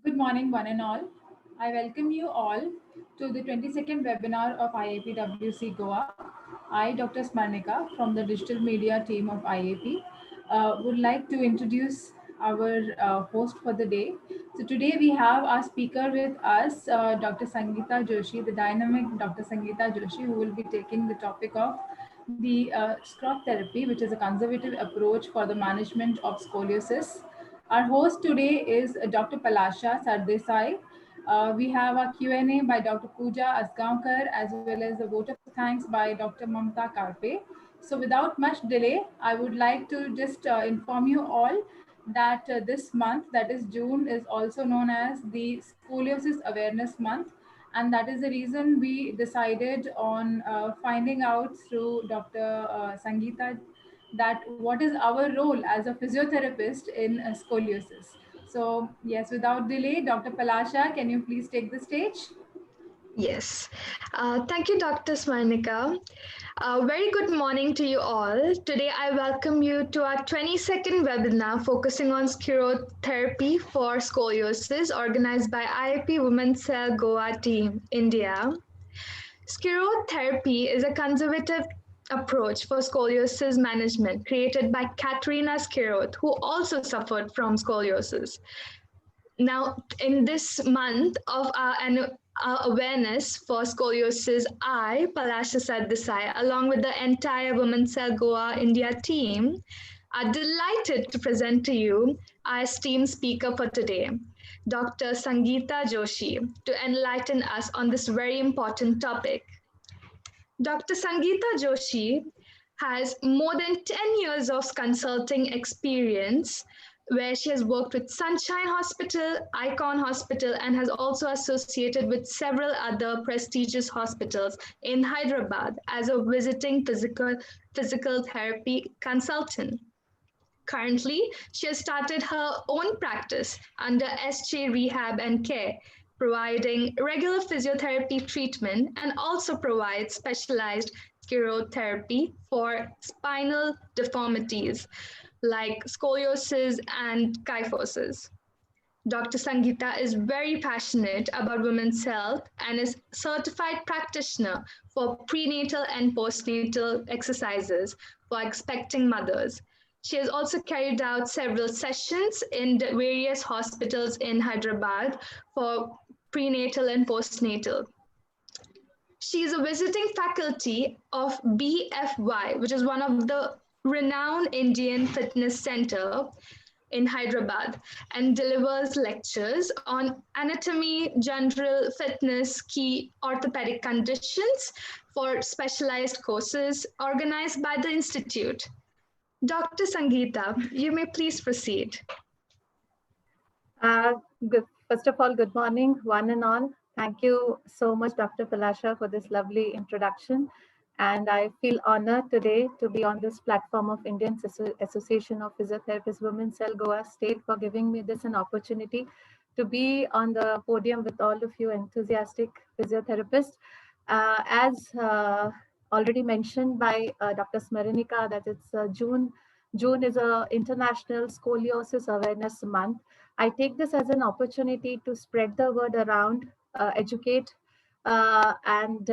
Good morning, one and all. I welcome you all to the 22nd webinar of IAPWC Goa. I, Dr. Smarnika from the digital media team of IAP, would like to introduce our host for the day. So today we have our speaker with us, Dr. Sangeeta Joshi, the dynamic Dr. Sangeeta Joshi, who will be taking the topic of the scrot therapy, which is a conservative approach for the management of scoliosis. Our host today is Dr. Palasha Sardesai. We have a Q&A by Dr. Pooja Asgaonkar as well as a vote of thanks by Dr. Mamta Karpe. So without much delay, I would like to just inform you all that this month, that is June, is also known as the Scoliosis Awareness Month. And that is the reason we decided on finding out through Dr. Sangeeta that what is our role as a physiotherapist in scoliosis. So yes, without delay, Dr. Palasha, can you please take the stage? Yes. Thank you, Dr. Smarnika. Very good morning to you all. Today, I welcome you to our 22nd webinar focusing on sclerotherapy for scoliosis organized by IIP Women's Cell Goa team, India. Sclerotherapy is a conservative approach for scoliosis management created by Katerina Skerot, who also suffered from scoliosis. Now, in this month of our awareness for scoliosis, I, Palasha Sardesai, along with the entire Women's Cell Goa India team, are delighted to present to you our esteemed speaker for today, Dr. Sangeeta Joshi, to enlighten us on this very important topic. Dr. Sangeeta Joshi has more than 10 years of consulting experience where she has worked with Sunshine Hospital, Icon Hospital, and has also associated with several other prestigious hospitals in Hyderabad as a visiting physical therapy consultant. Currently, she has started her own practice under SJ Rehab and Care, providing regular physiotherapy treatment and also provides specialized sclerotherapy for spinal deformities like scoliosis and kyphosis. Dr. Sangeeta is very passionate about women's health and is certified practitioner for prenatal and postnatal exercises for expecting mothers. She has also carried out several sessions in the various hospitals in Hyderabad for prenatal and postnatal. She is a visiting faculty of BFY, which is one of the renowned Indian fitness center in Hyderabad, and delivers lectures on anatomy, general fitness, key orthopedic conditions for specialized courses organized by the Institute. Dr. Sangeeta, you may please proceed. First of all, good morning, one and all. Thank you so much, Dr. Palasha, for this lovely introduction. And I feel honored today to be on this platform of Indian Association of Physiotherapists Women's Cell Goa State for giving me this an opportunity to be on the podium with all of you enthusiastic physiotherapists. As already mentioned by Dr. Smarnika, that it's June. June is a International Scoliosis Awareness Month. I take this as an opportunity to spread the word around, educate, and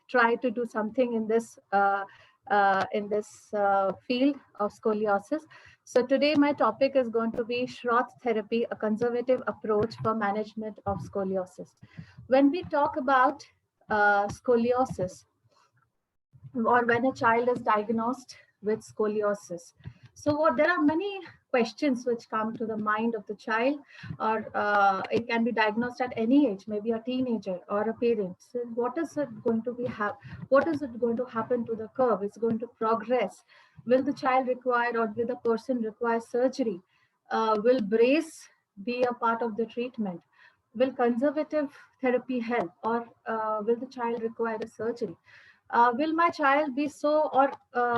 try to do something in this field of scoliosis. So today my topic is going to be Schrott therapy, a conservative approach for management of scoliosis. When we talk about scoliosis, or when a child is diagnosed with scoliosis, so there are many questions which come to the mind of the child, or it can be diagnosed at any age, maybe a teenager or a parent. So what is it going to be what is it going to happen to the curve? It's going to progress. Will the child require, or will the person require surgery? Will brace be a part of the treatment? Will conservative therapy help, or will the child require a surgery? Will my child be so, or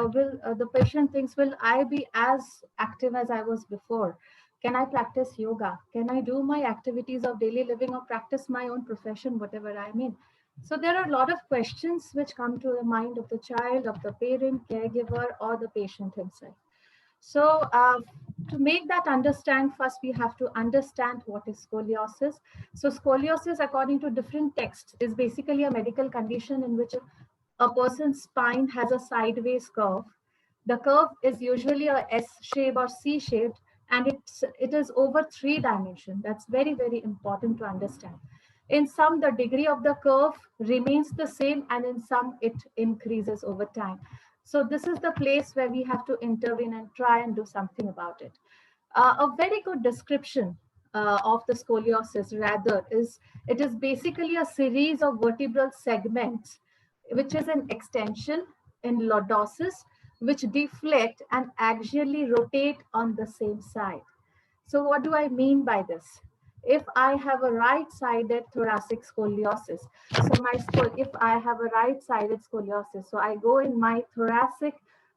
will the patient thinks, will I be as active as I was before? Can I practice yoga? Can I do my activities of daily living or practice my own profession, whatever I'm in? So there are a lot of questions which come to the mind of the child, of the parent, caregiver, or the patient himself. So to make that understand, first we have to understand what is scoliosis. So scoliosis, according to different texts, is basically a medical condition in which a person's spine has a sideways curve. The curve is usually a S shape or C shaped, and it is over 3 dimensions. That's very, very important to understand. In some, the degree of the curve remains the same, and in some, it increases over time. So this is the place where we have to intervene and try and do something about it. A very good description of the scoliosis rather is it is basically a series of vertebral segments which is an extension in lordosis which deflect and axially rotate on the same side. So what do I mean by this? If I have a right-sided thoracic scoliosis, if I have a right-sided scoliosis, so I go in my thoracic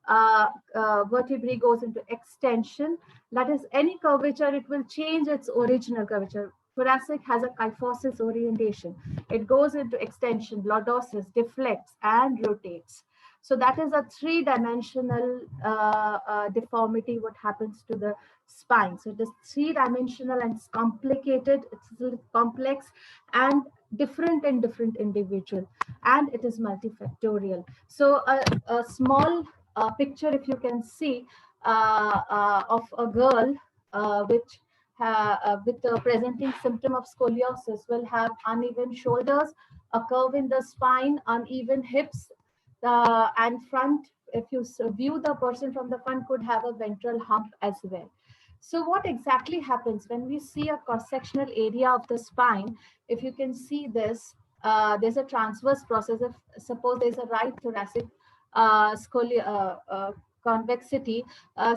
vertebrae goes into extension. That is, any curvature, it will change its original curvature. Thoracic has a kyphosis orientation. It goes into extension, lordosis, deflects, and rotates. So that is a 3-dimensional deformity, what happens to the spine. So it is 3-dimensional and it's complicated, it's a little complex and different in different individual, and it is multifactorial. So a small picture, if you can see, of a girl with the presenting symptom of scoliosis will have uneven shoulders, a curve in the spine, uneven hips, and front, if you view the person from the front, could have a ventral hump as well. So what exactly happens when we see a cross-sectional area of the spine? If you can see this, there's a transverse process. If suppose there's a right thoracic convexity,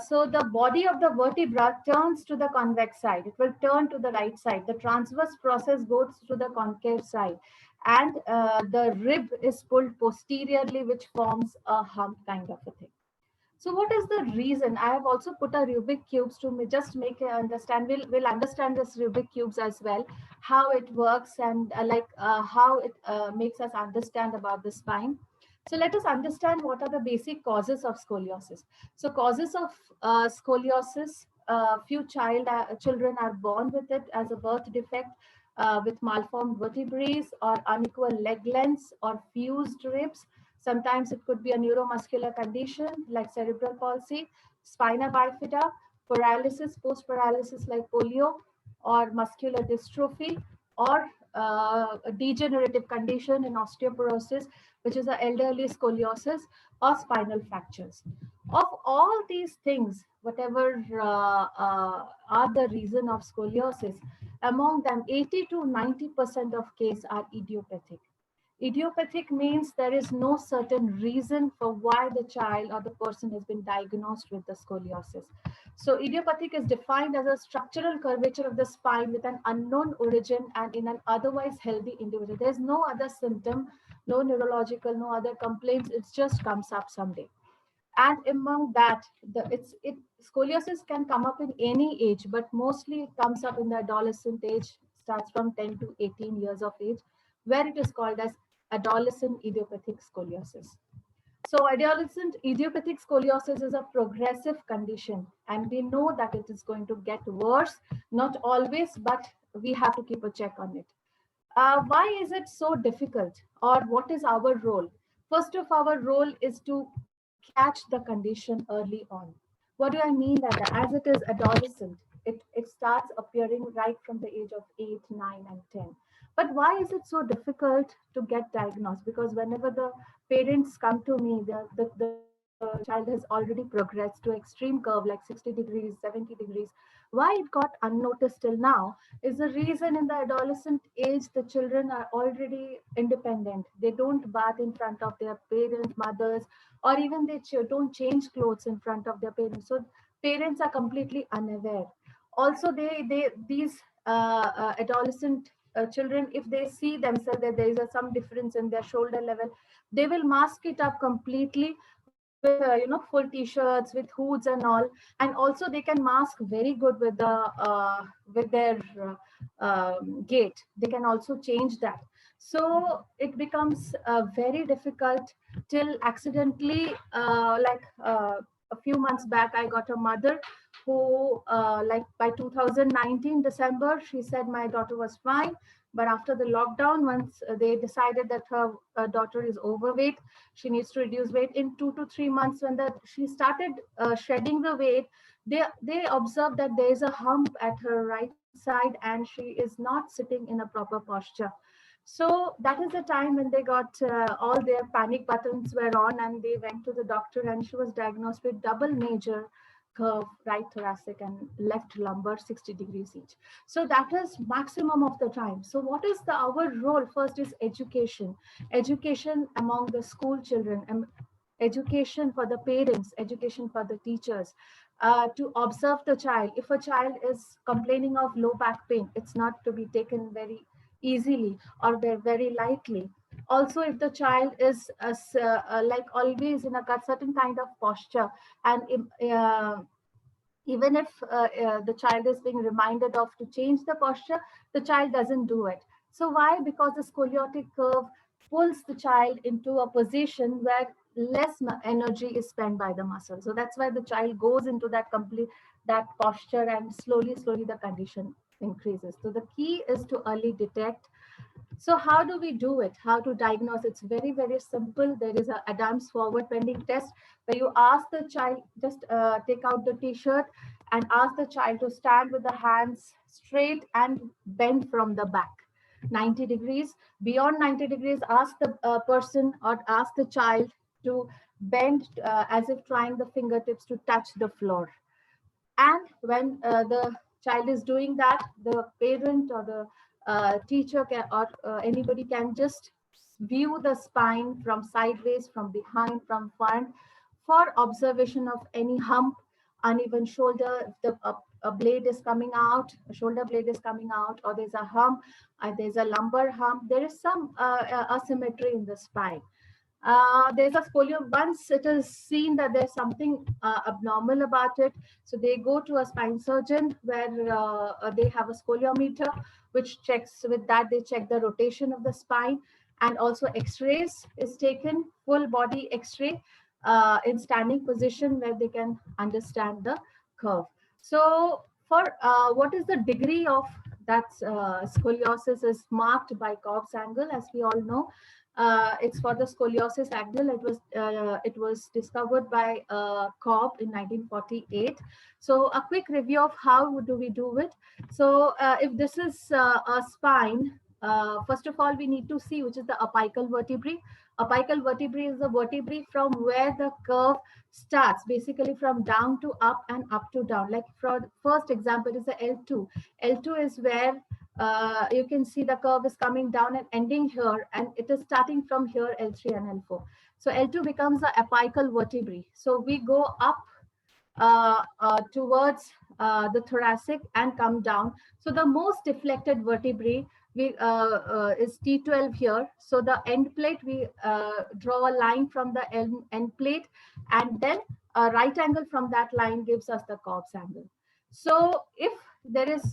so the body of the vertebra turns to the convex side. It will turn to the right side. The transverse process goes to the concave side, and the rib is pulled posteriorly, which forms a hump kind of a thing. So what is the reason? I have also put a Rubik cubes to just make it understand. We'll understand this Rubik cubes as well, how it works and how it makes us understand about the spine. So let us understand what are the basic causes of scoliosis. So causes of scoliosis, few children are born with it as a birth defect, with malformed vertebrae or unequal leg lengths or fused ribs. Sometimes it could be a neuromuscular condition like cerebral palsy, spina bifida, paralysis, post-paralysis like polio, or muscular dystrophy, or a degenerative condition in osteoporosis, which is an elderly scoliosis, or spinal fractures. Of all these things, whatever are the reason of scoliosis, among them 80 to 90% of cases are idiopathic. Idiopathic means there is no certain reason for why the child or the person has been diagnosed with the scoliosis. So idiopathic is defined as a structural curvature of the spine with an unknown origin and in an otherwise healthy individual. There's no other symptom, no neurological, no other complaints. It just comes up someday. And among that, scoliosis can come up in any age, but mostly it comes up in the adolescent age, starts from 10 to 18 years of age, where it is called as adolescent idiopathic scoliosis. So adolescent idiopathic scoliosis is a progressive condition, and we know that it is going to get worse, not always, but we have to keep a check on it. Why is it so difficult, or what is our role? First of our role is to catch the condition early on. What do I mean by that? As it is adolescent, it starts appearing right from the age of 8, 9, and 10. But why is it so difficult to get diagnosed? Because whenever the parents come to me, the child has already progressed to extreme curve like 60 degrees, 70 degrees. Why it got unnoticed till now is the reason in the adolescent age, the children are already independent. They don't bath in front of their parents, mothers, or even they don't change clothes in front of their parents. So parents are completely unaware. Also, these adolescent children, if they see themselves that there is some difference in their shoulder level, they will mask it up completely with full t-shirts with hoods and all, and also they can mask very good with their gait. They can also change that. So it becomes very difficult till accidentally a few months back, I got a mother who, like by 2019 December, she said my daughter was fine. But after the lockdown, once they decided that her daughter is overweight, she needs to reduce weight in 2 to 3 months. When she started shedding the weight, they observed that there is a hump at her right side and she is not sitting in a proper posture. So that is the time when they got all their panic buttons were on, and they went to the doctor, and she was diagnosed with double major curve, right thoracic and left lumbar, 60 degrees each. So that is maximum of the time. So what is our role? First is education among the school children, and education for the parents, education for the teachers, to observe the child. If a child is complaining of low back pain, it's not to be taken very easily or very lightly. Also, if the child is like always in a certain kind of posture, and even if the child is being reminded of to change the posture, the child doesn't do it. So why? Because the scoliotic curve pulls the child into a position where less energy is spent by the muscle. So that's why the child goes into that posture, and slowly the condition increases. So the key is to early detect. So how do we do it? How to diagnose? It's very simple. There is a Adams forward bending test where you ask the child, just take out the t-shirt and ask the child to stand with the hands straight and bend from the back 90 degrees. Beyond 90 degrees, ask the person or ask the child to bend as if trying the fingertips to touch the floor. And when the child is doing that, the parent or the teacher or anybody can just view the spine from sideways, from behind, from front, for observation of any hump, uneven shoulder, if a blade is coming out, a shoulder blade is coming out, or there's a hump, there's a lumbar hump, there is some asymmetry in the spine. There's a scolio. Once it is seen that there's something abnormal about it, so they go to a spine surgeon where they have a scoliometer, which checks. With that, they check the rotation of the spine, and also X-rays is taken, full body X-ray in standing position, where they can understand the curve. So for what is the degree of that scoliosis is marked by Cobb's angle, as we all know. It's for the scoliosis angle. It was discovered by Cobb in 1948. So a quick review of how do we do it. So if this is a spine, first of all, we need to see which is the apical vertebrae. Apical vertebrae is the vertebrae from where the curve starts, basically from down to up and up to down. Like for first example is the L2. L2 is where you can see the curve is coming down and ending here, and it is starting from here, L3 and L4. So L2 becomes the apical vertebrae. So we go up towards the thoracic and come down. So the most deflected vertebrae is T12 here. So the end plate, we draw a line from the end plate, and then a right angle from that line gives us the Cobb's angle. So if there is,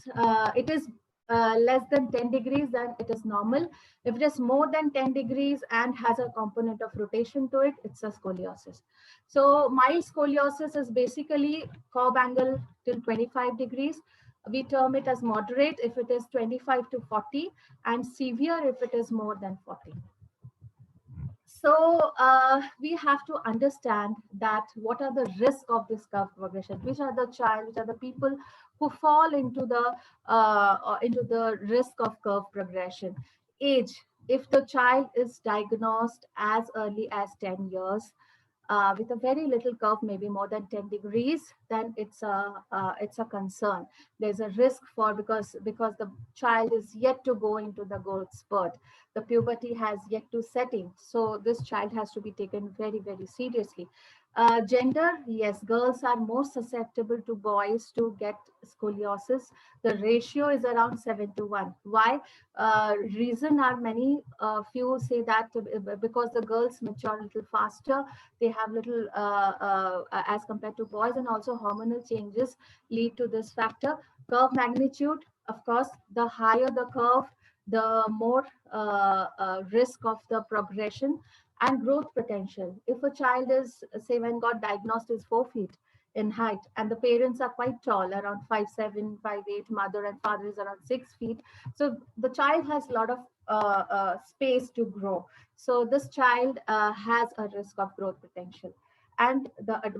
it is less than 10 degrees, then it is normal. If it is more than 10 degrees and has a component of rotation to it, it's a scoliosis. So mild scoliosis is basically Cobb angle till 25 degrees. We term it as moderate if it is 25 to 40, and severe if it is more than 40. So we have to understand that what are the risks of this curve progression, which are the people who fall into the risk of curve progression. Age, if the child is diagnosed as early as 10 years, with a very little curve, maybe more than 10 degrees, then it's a concern. There's a risk because the child is yet to go into the growth spurt. The puberty has yet to set in. So this child has to be taken very seriously. Gender, yes, girls are more susceptible to boys to get scoliosis. The ratio is around 7:1. Why? Reason are many. Few say that because the girls mature a little faster, they have little as compared to boys, and also hormonal changes lead to this factor. Curve magnitude, of course, the higher the curve, the more risk of the progression. and growth potential. If a child is, say, when got diagnosed is 4 feet in height, and the parents are quite tall, around 5'7", 5'8", mother and father is around 6 feet. So the child has a lot of space to grow. So this child has a risk of growth potential. And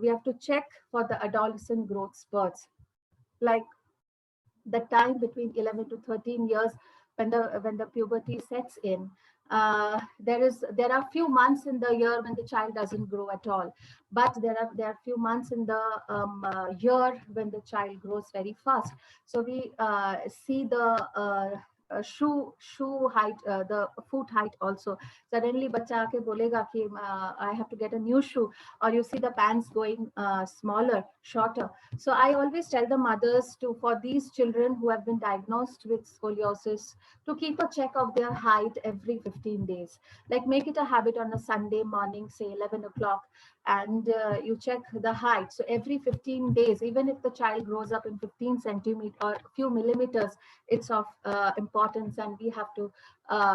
we have to check for the adolescent growth spurts, like the time between 11 to 13 years when the puberty sets in. There are few months in the year when the child doesn't grow at all, but there are few months in the year when the child grows very fast. So we see the shoe height, the foot height also. Suddenly bacha aake bolega ki I have to get a new shoe, or you see the pants going smaller, shorter. So I always tell the mothers to, for these children who have been diagnosed with scoliosis, to keep a check of their height every 15 days. Like make it a habit on a Sunday morning, say 11 o'clock, and you check the height. So every 15 days, even if the child grows up in 15 centimeters or a few millimeters, it's of importance, and we have to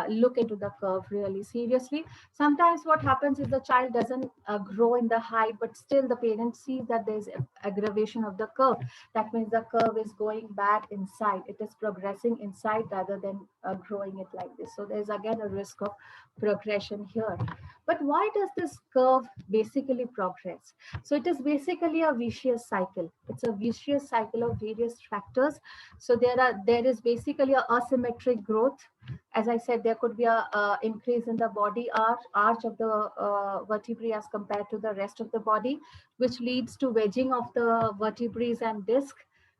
look into the curve really seriously. Sometimes what happens is the child doesn't grow in the height, but still the parent sees that there's aggravation of the curve. That means the curve is going back inside. It is progressing inside rather than growing it like this. So there's again a risk of progression here. But why does this curve basically progress? So it is basically a vicious cycle. It's a vicious cycle of various factors. So there is basically a asymmetric growth. As I said, there could be a increase in the body arch of the vertebrae as compared to the rest of the body, which leads to wedging of the vertebrae and disc,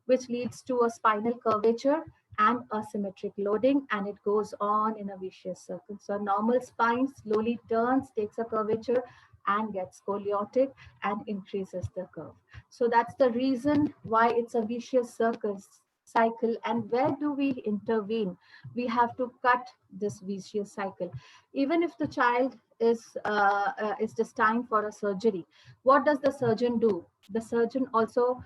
which leads to a spinal curvature and asymmetric loading, and it goes on in a vicious circle. So a normal spine slowly turns, takes a curvature, and gets scoliotic and increases the curve. So that's the reason why it's a vicious cycle. And where do we intervene? We have to cut this vicious cycle. Even if the child is destined for a surgery, what does the surgeon do? The surgeon also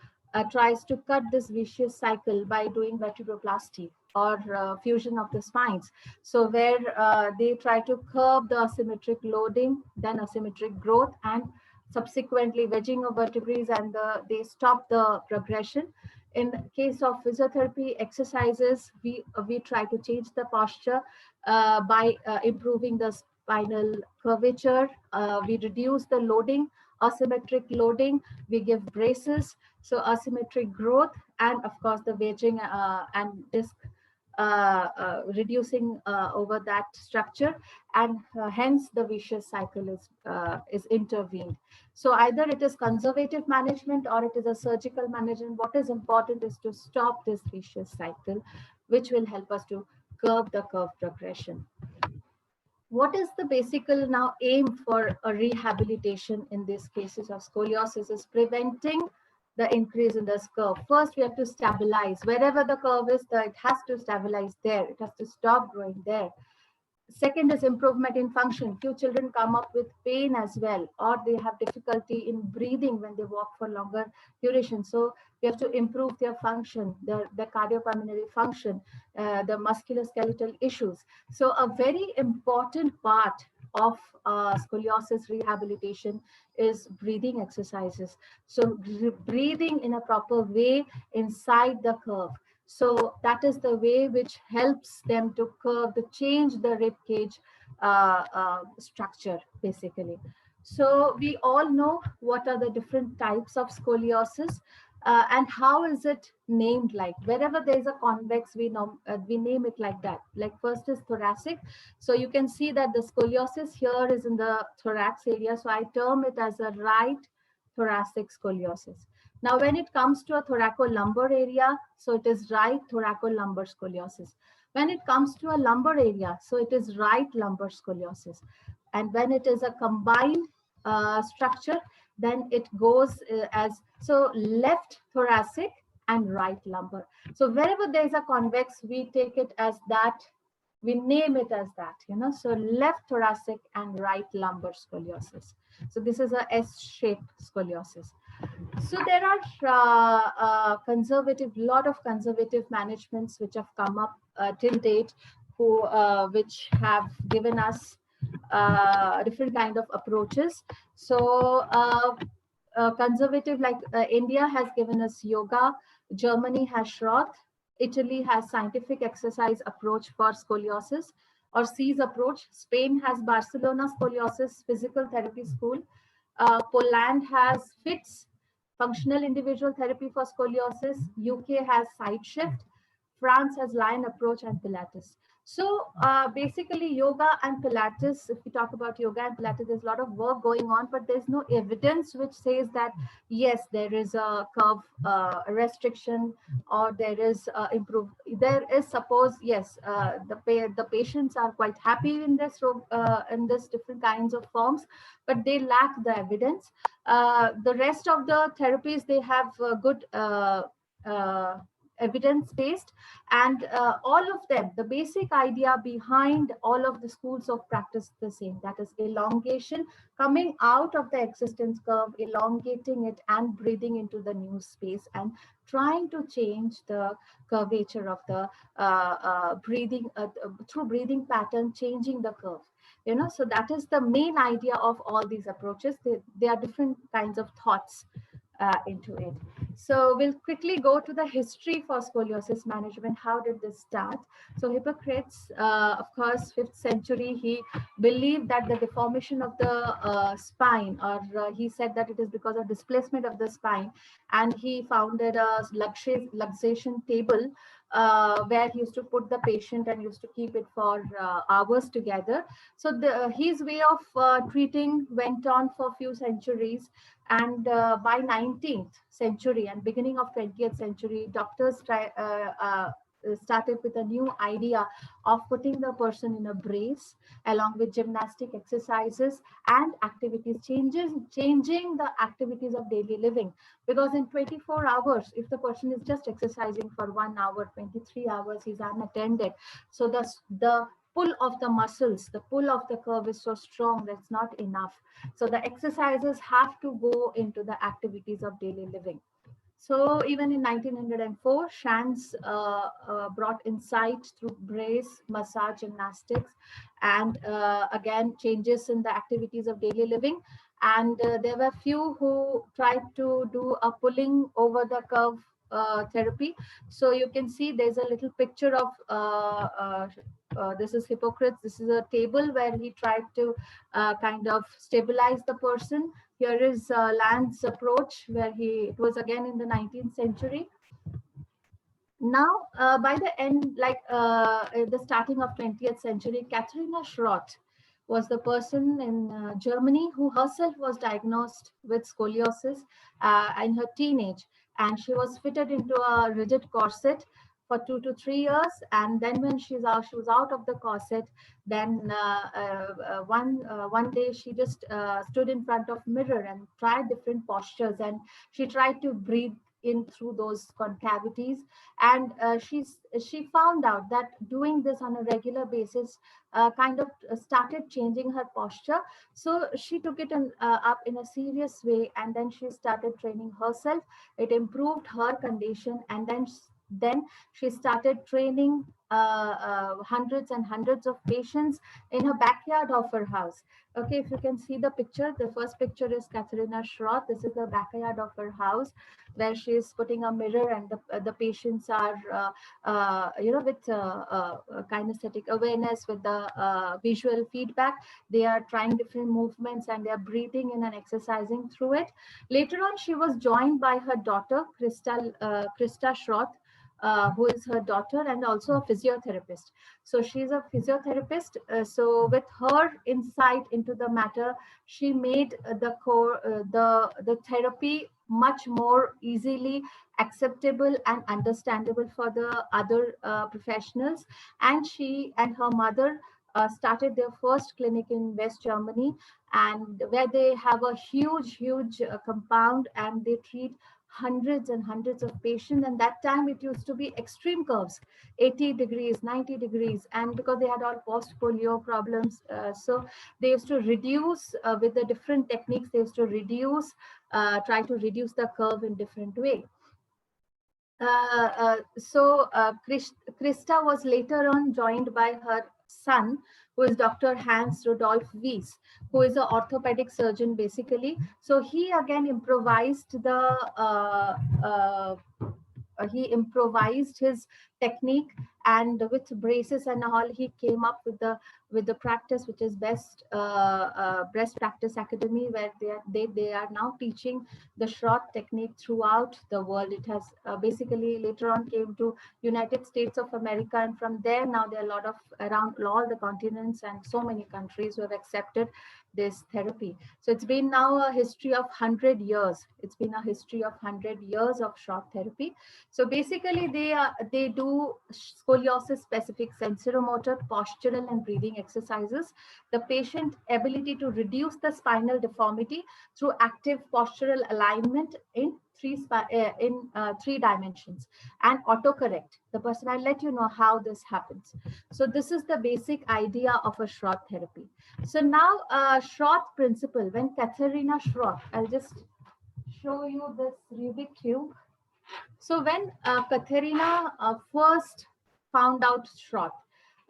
tries to cut this vicious cycle by doing vertebroplasty or fusion of the spines. So where they try to curb the asymmetric loading, then asymmetric growth, and subsequently wedging of vertebrae, and they stop the progression. In case of physiotherapy exercises, we try to change the posture by improving the spinal curvature. We reduce the loading, asymmetric loading. We give braces, so asymmetric growth, and of course the wedging and disc reducing over that structure, and hence the vicious cycle is intervened. So either it is conservative management or it is a surgical management. What is important is to stop this vicious cycle, which will help us to curb the curve progression. What is the basic now aim for a rehabilitation in these cases of scoliosis? Is preventing the increase in this curve. First, we have to stabilize. Wherever the curve is, it has to stabilize there. It has to stop growing there. Second is improvement in function. Few children come up with pain as well, or they have difficulty in breathing when they walk for longer duration. So we have to improve their function, the cardiopulmonary function, the musculoskeletal issues. So a very important part of scoliosis rehabilitation is breathing exercises. So breathing in a proper way inside the curve. So that is the way which helps them to curve, to change the rib cage structure, basically. So we all know what are the different types of scoliosis and how is it named like. Wherever there is a convex, we name it like that. Like first is thoracic. So you can see that the scoliosis here is in the thorax area. So I term it as a right thoracic scoliosis. Now, when it comes to a thoracolumbar area, so it is right thoracolumbar scoliosis. When it comes to a lumbar area, so it is right lumbar scoliosis. And when it is a combined structure, then it goes as, so left thoracic and right lumbar. So wherever there is a convex, we take it as that, we name it as that, so left thoracic and right lumbar scoliosis. So this is a S-shaped scoliosis. So there are lot of conservative managements which have come up till date, which have given us different kind of approaches. So conservative, like India has given us yoga, Germany has Schroth, Italy has scientific exercise approach for scoliosis or SEAS approach. Spain has Barcelona Scoliosis Physical Therapy School. Poland has FITS, Functional Individual Therapy for Scoliosis. UK has Side Shift. France has Lion Approach and Pilates. So basically yoga and Pilates, if we talk about yoga and Pilates, there's a lot of work going on, but there's no evidence which says that, yes, there is a curve restriction or there is there is, suppose, yes, the patients are quite happy in this different kinds of forms, but they lack the evidence. The rest of the therapies, they have good evidence-based, and all of them, the basic idea behind all of the schools of practice is the same, that is elongation, coming out of the existence curve, elongating it and breathing into the new space and trying to change the curvature of the breathing through breathing pattern, changing the curve. So that is the main idea of all these approaches. They are different kinds of thoughts into it. So we'll quickly go to the history for scoliosis management. How did this start? So Hippocrates, of course, 5th century, he believed that the deformation of the spine, or he said that it is because of displacement of the spine, and he founded a luxation table where he used to put the patient and used to keep it for hours together. So his way of treating went on for a few centuries, and by 19th century and beginning of 20th century, doctors started with a new idea of putting the person in a brace along with gymnastic exercises and activities, changing the activities of daily living. Because in 24 hours, if the person is just exercising for 1 hour, 23 hours, he's unattended. So the pull of the muscles, the pull of the curve is so strong that's not enough. So the exercises have to go into the activities of daily living. So even in 1904, Shands brought insight through brace, massage, gymnastics, and again, changes in the activities of daily living. And there were few who tried to do a pulling over the curve therapy. So you can see there's a little picture of this is Hippocrates. This is a table where he tried to kind of stabilize the person. Here is Land's approach, where it was again in the 19th century. Now, by the end, like the starting of 20th century, Katharina Schroth was the person in Germany who herself was diagnosed with scoliosis in her teenage, and she was fitted into a rigid corset for 2 to 3 years, and then when she was out of the corset, then one day she just stood in front of mirror and tried different postures, and she tried to breathe in through those concavities, and she found out that doing this on a regular basis kind of started changing her posture. So she took it up in a serious way, and then she started training herself. It improved her condition, and then she started training hundreds and hundreds of patients in her backyard of her house. Okay, if you can see the picture, the first picture is Katharina Schroth. This is the backyard of her house, where she is putting a mirror, and the patients are, with kinesthetic awareness, with the visual feedback. They are trying different movements, and they are breathing in and exercising through it. Later on, she was joined by her daughter, Christa Schroth, who is her daughter and also a physiotherapist. So she's a physiotherapist. So with her insight into the matter, she made the therapy much more easily acceptable and understandable for the other professionals. And she and her mother started their first clinic in West Germany, and where they have a huge compound, and they treat hundreds and hundreds of patients. And that time it used to be extreme curves, 80 degrees, 90 degrees, and because they had all post polio problems, so they used to reduce with the different techniques. They used to reduce, try to reduce the curve in different way. So Christa was later on joined by her son, who is Dr. Hans Rudolf Weiss, who is an orthopedic surgeon basically. So he again improvised he improvised his technique, and with braces and all he came up with the practice which is Breast Practice Academy, where they are now teaching the Schroth technique throughout the world. It has basically later on came to United States of America, and from there now there are a lot of around all the continents and so many countries who have accepted this therapy. So it's been now a history of 100 years. It's been a history of 100 years of Schroth therapy. So basically they do scoliosis specific sensoromotor, postural and breathing exercises. The patient ability to reduce the spinal deformity through active postural alignment in three dimensions, and autocorrect the person. I'll let you know how this happens. So this is the basic idea of a Schroth therapy. So now Schroth principle, when Katharina Schroth, I'll just show you this Rubik cube. So when Katharina first found out Schroth,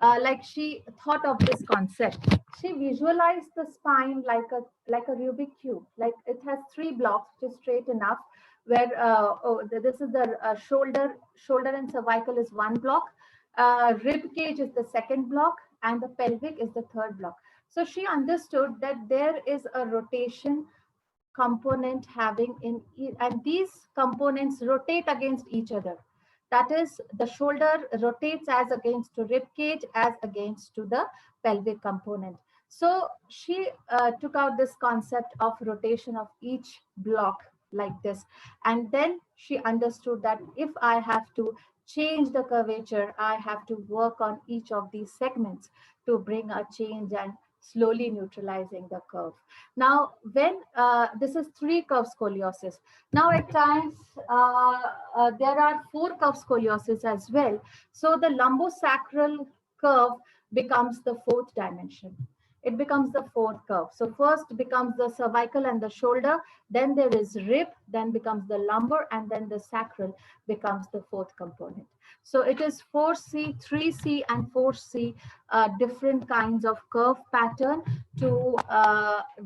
like she thought of this concept, she visualized the spine like a Rubik cube. Like it has three blocks, which is straight enough. Where this is the shoulder and cervical is one block, rib cage is the second block, and the pelvic is the third block. So she understood that there is a rotation component having and these components rotate against each other. That is, the shoulder rotates as against to rib cage, as against to the pelvic component. So she took out this concept of rotation of each block like this, and then she understood that if I have to change the curvature, I have to work on each of these segments to bring a change and slowly neutralizing the curve. Now, when this is three curve scoliosis. Now, at times there are four curve scoliosis as well. So the lumbosacral curve becomes the fourth dimension. It becomes the fourth curve. So first becomes the cervical and the shoulder, then there is rib, then becomes the lumbar, and then the sacral becomes the fourth component. So it is 4C, 3C, and 4C, different kinds of curve pattern to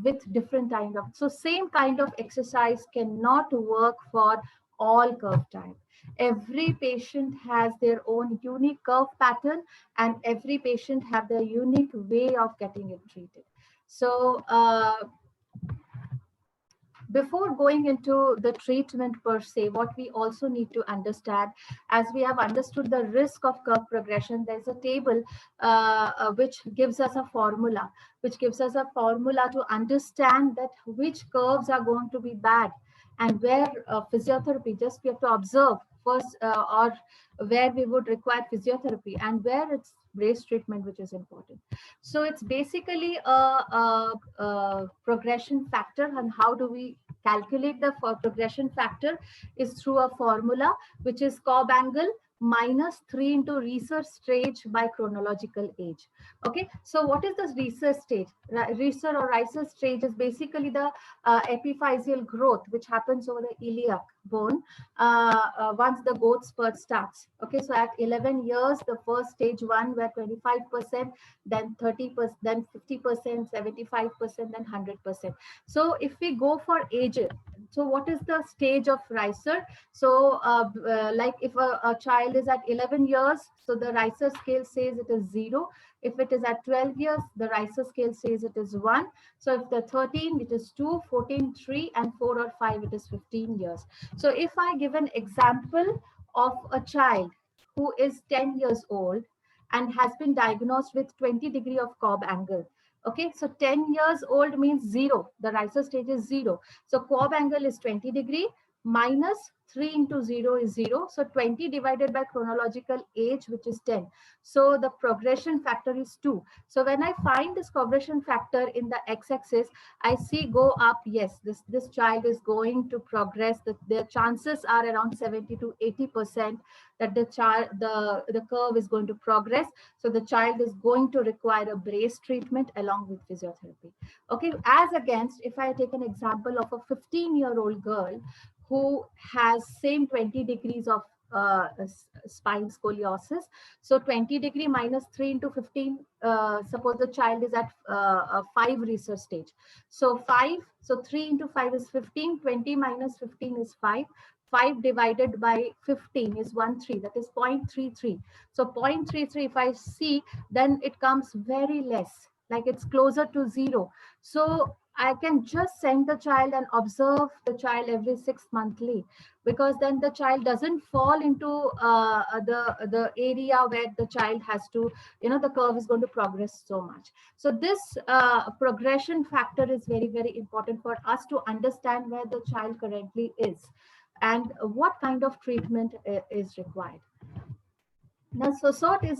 with different kind of. So same kind of exercise cannot work for all curve type. Every patient has their own unique curve pattern, and every patient have their unique way of getting it treated. So before going into the treatment per se, what we also need to understand, as we have understood the risk of curve progression, there's a table which gives us a formula, to understand that which curves are going to be bad, and where physiotherapy, just we have to observe first, or where we would require physiotherapy, and where it's brace treatment, which is important. So it's basically a progression factor, and how do we calculate the progression factor is through a formula, which is Cobb angle minus 3 into research stage by chronological age. Okay, so what is this research stage? Research or research stage is basically the epiphyseal growth which happens over the iliac bone once the growth spurt starts. Okay, so at 11 years, the first stage 1 where 25%, then 30%, then 50%, 75%, then 100%. So if we go for age, so what is the stage of Reiser? So like if a child is at 11 years, so the Reiser scale says it is 0. If it is at 12 years, the Reiser scale says it is 1. So if the 13, it is 2, 14, 3, and 4 or 5, it is 15 years. So if I give an example of a child who is 10 years old and has been diagnosed with 20 degree of Cobb angle. Okay, so 10 years old means 0. The Reiser stage is 0. So Cobb angle is 20 degree minus 3 into 0 is 0. So 20 divided by chronological age, which is 10. So the progression factor is 2. So when I find this progression factor in the x-axis, I see go up. Yes, this child is going to progress. The chances are around 70 to 80% that the curve is going to progress. So the child is going to require a brace treatment along with physiotherapy. Okay, as against if I take an example of a 15-year-old girl who has same 20 degrees of spine scoliosis. So 20° minus 3 into 15, suppose the child is at 5 research stage. So 5, so 3 into 5 is 15, 20 minus 15 is 5. 5 divided by 15 is 13, that is 0.33. So 0.33, if I see, then it comes very less, like it's closer to 0. So I can just send the child and observe the child every 6 monthly, because then the child doesn't fall into the area where the child has to, the curve is going to progress so much. So this progression factor is very, very important for us to understand where the child currently is and what kind of treatment is required. Now, SOSORT is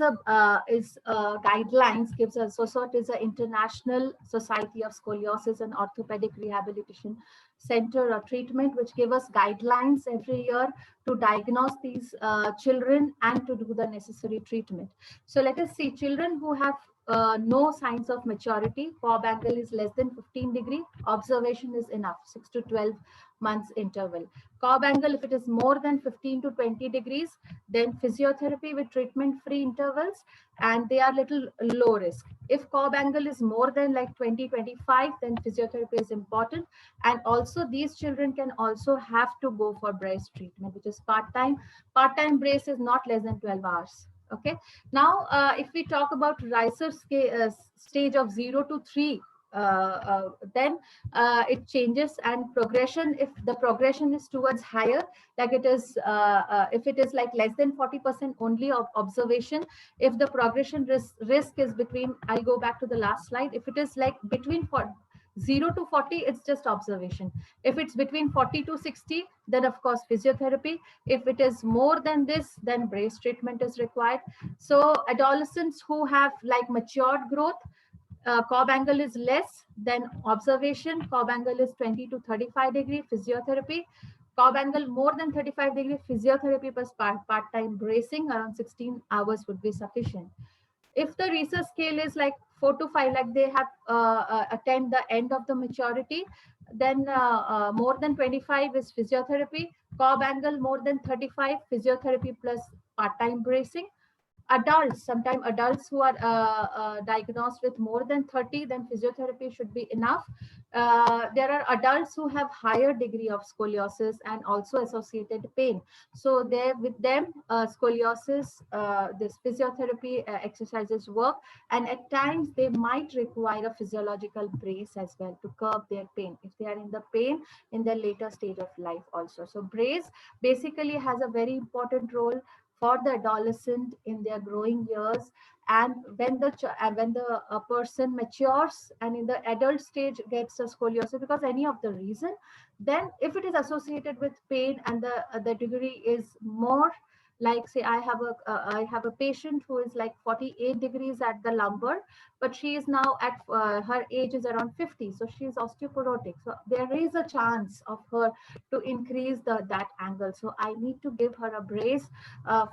guidelines gives us. SOSORT is an International Society of Scoliosis and Orthopedic Rehabilitation Center or treatment, which give us guidelines every year to diagnose these children and to do the necessary treatment. So let us see, children who have no signs of maturity, Cobb angle is less than 15°, observation is enough, 6 to 12 months interval. Cobb angle, if it is more than 15 to 20 degrees, then physiotherapy with treatment-free intervals, and they are little low risk. If Cobb angle is more than like 20, 25, then physiotherapy is important. And also these children can also have to go for brace treatment, which is part-time. Part-time brace is not less than 12 hours. Okay. Now, if we talk about riser stage of 0 to 3, then it changes, and progression, if the progression is towards higher, like it is if it is like less than 40% only of observation, if the progression risk is between, I'll go back to the last slide, if it is like between 0 to 40, it's just observation. If it's between 40 to 60, then of course physiotherapy. If it is more than this, then brace treatment is required. So adolescents who have like matured growth, Cobb angle is less than observation. Cobb angle is 20 to 35°, physiotherapy. Cobb angle more than 35°, physiotherapy plus part-time bracing around 16 hours would be sufficient. If the research scale is like 4 to 5, like they have attained the end of the maturity, then more than 25 is physiotherapy. Cobb angle more than 35, physiotherapy plus part-time bracing. Adults, sometimes adults who are diagnosed with more than 30, then physiotherapy should be enough. There are adults who have higher degree of scoliosis and also associated pain. So there with them, scoliosis, this physiotherapy exercises work, and at times they might require a physiological brace as well to curb their pain if they are in the pain in the later stage of life also. So brace basically has a very important role for the adolescent in their growing years, and when the person matures and in the adult stage gets a scoliosis because any of the reason, then if it is associated with pain and the degree is more, like say I have a patient who is like 48 degrees at the lumbar, but she is now at her age is around 50, so she is osteoporotic, so there is a chance of her to increase that angle. So I need to give her a brace,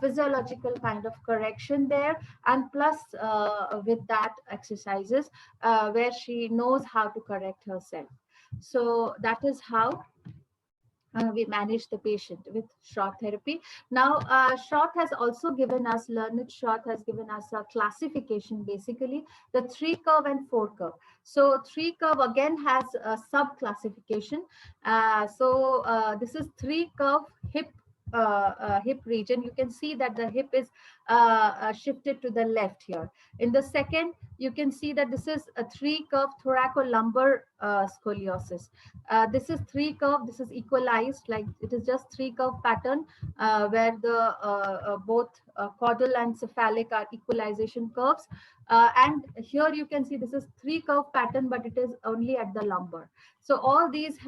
physiological kind of correction there, and plus with that exercises where she knows how to correct herself. So that is how we manage the patient with Schroth therapy. Now, Schroth has also given us, Learned Schroth has given us a classification, basically the 3 curve and 4 curve. So 3 curve again has a sub classification. This is 3 curve hip region. You can see that the hip is shifted to the left here. In the second, you can see that this is a 3 curve thoracolumbar scoliosis. This is 3 curve, this is equalized, like it is just 3 curve pattern where the both caudal and cephalic are equalization curves. And here you can see this is 3 curve pattern, but it is only at the lumbar. So all these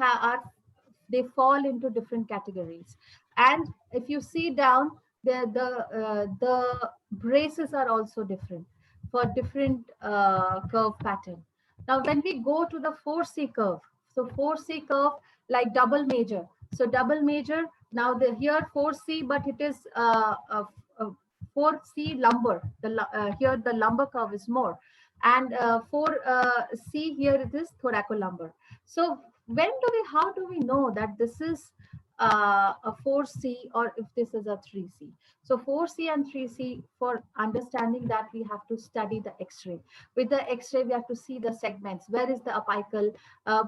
they fall into different categories. And if you see down, the braces are also different for different curve pattern. Now, when we go to the 4C curve, so 4C curve like double major. So double major, now here 4C, but it is 4C lumbar. Here the lumbar curve is more. And 4C here it is thoracolumbar. So how do we know that this is a 4C or if this is a 3C. So 4C and 3C, for understanding that, we have to study the X-ray. With the X-ray, we have to see the segments. Where is the apical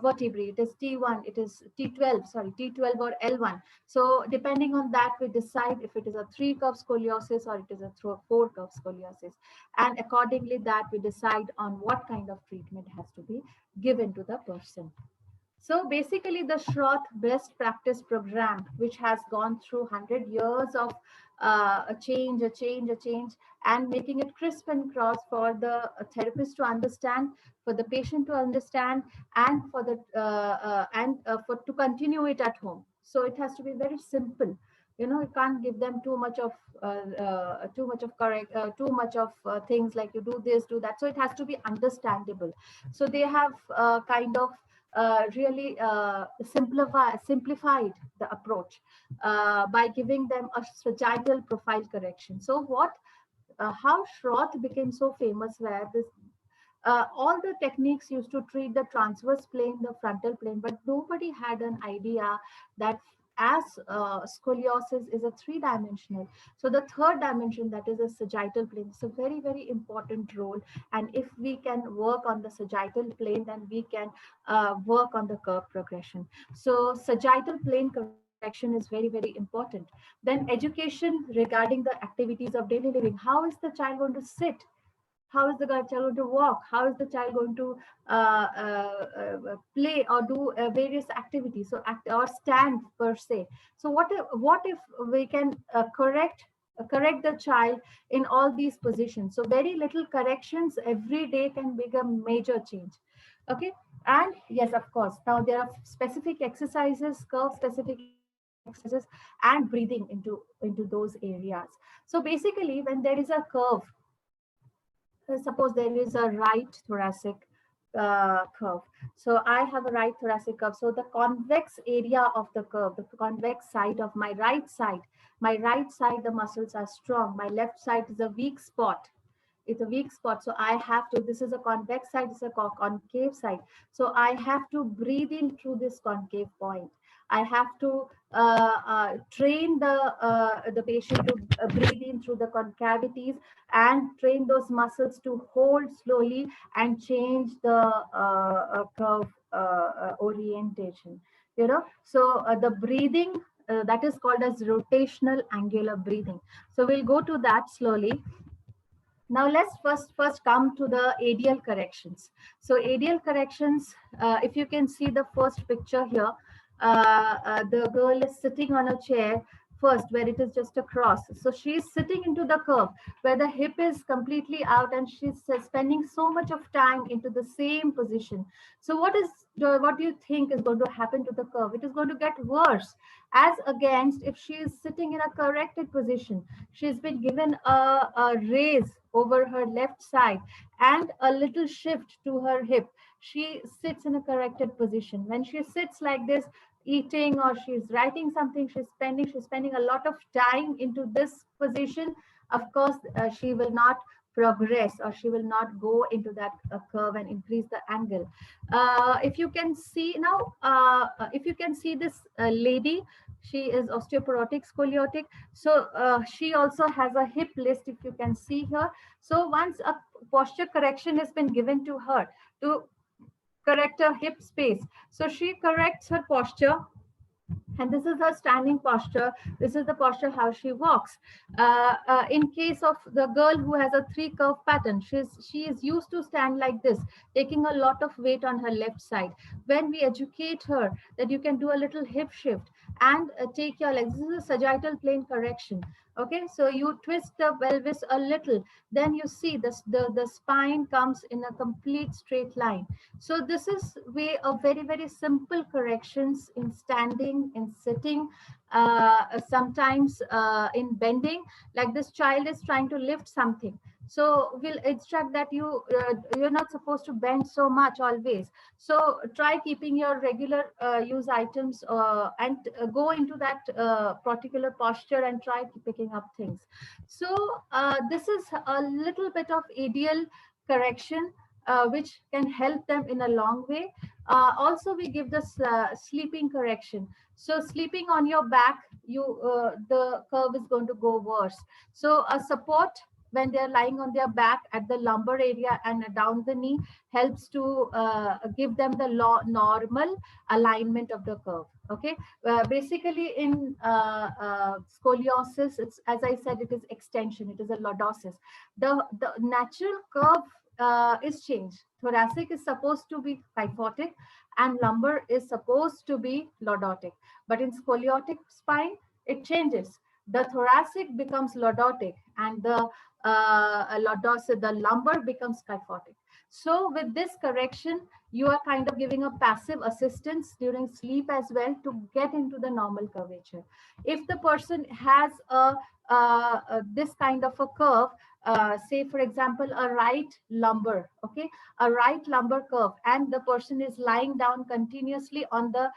vertebrae? It is T1, it is T12 or L1. So depending on that, we decide if it is a 3-curve scoliosis or it is a 4-curve scoliosis. And accordingly that we decide on what kind of treatment has to be given to the person. So basically the Shroth Best Practice Program, which has gone through 100 years of a change, and making it crisp and cross for the therapist to understand, for the patient to understand, and for the for to continue it at home. So it has to be very simple. You know, you can't give them too much of things like you do this, do that. So it has to be understandable. So they have kind of really simplified the approach by giving them a sagittal profile correction. So how Shroth became so famous, where this all the techniques used to treat the transverse plane, the frontal plane, but nobody had an idea that as scoliosis is a 3-dimensional, so the third dimension, that is a sagittal plane, is a very, very important role. And if we can work on the sagittal plane, then we can work on the curve progression. So sagittal plane correction is very, very important. Then education regarding the activities of daily living. How is the child going to sit? How is the child going to walk? How is the child going to play or do various activities? So or stand per se. So what if we can correct the child in all these positions? So very little corrections every day can make a major change. Okay. And yes, of course, now there are specific exercises, curve specific exercises, and breathing into those areas. So basically, when there is a curve, suppose there is a right thoracic curve. So I have a right thoracic curve. So the convex area of the curve, the convex side of my right side, the muscles are strong. My left side is a weak spot. It's a weak spot. So I have to, this is a convex side, it's a concave side. So I have to breathe in through this concave point. I have to train the patient to breathe in through the concavities and train those muscles to hold slowly and change the curve orientation. You know, so the breathing that is called as rotational angular breathing. So we'll go to that slowly. Now let's first come to the ADL corrections. So ADL corrections, if you can see the first picture here, the girl is sitting on a chair first, where it is just a cross. So she's sitting into the curve where the hip is completely out, and she's spending so much of time into the same position. So what do you think is going to happen to the curve? It is going to get worse, as against if she is sitting in a corrected position. She's been given a raise over her left side and a little shift to her hip. She sits in a corrected position. When she sits like this, eating or she's writing something, she's spending a lot of time into this position. Of course, she will not progress, or she will not go into that curve and increase the angle. If you can see now, if you can see this lady, she is osteoporotic scoliotic. So she also has a hip list, if you can see here. So once a posture correction has been given to her to correct her hip space, so she corrects her posture, and this is her standing posture. This is the posture how she walks. In case of the girl who has a 3-curve pattern, she is used to stand like this, taking a lot of weight on her left side. When we educate her that you can do a little hip shift and take your legs, this is a sagittal plane correction. Okay, so you twist the pelvis a little, then you see this, the spine comes in a complete straight line. So this is a very, very simple corrections in standing, in sitting, sometimes in bending. Like this child is trying to lift something. So we'll instruct that you're not supposed to bend so much always. So try keeping your regular use items and go into that particular posture and try picking up things. So this is a little bit of ADL correction, which can help them in a long way. Also, we give this sleeping correction. So sleeping on your back, the curve is going to go worse. So a support when they're lying on their back at the lumbar area and down the knee helps to give them the normal alignment of the curve. Okay, basically in scoliosis, it's, as I said, it is extension, it is a lordosis. The natural curve is changed. Thoracic is supposed to be kyphotic and lumbar is supposed to be lordotic. But in scoliotic spine, it changes. The thoracic becomes lordotic and the lordosis, the lumbar becomes kyphotic. So with this correction, you are kind of giving a passive assistance during sleep as well to get into the normal curvature. If the person has this kind of a curve, say for example a right lumbar, okay, a right lumbar curve, and the person is lying down continuously on the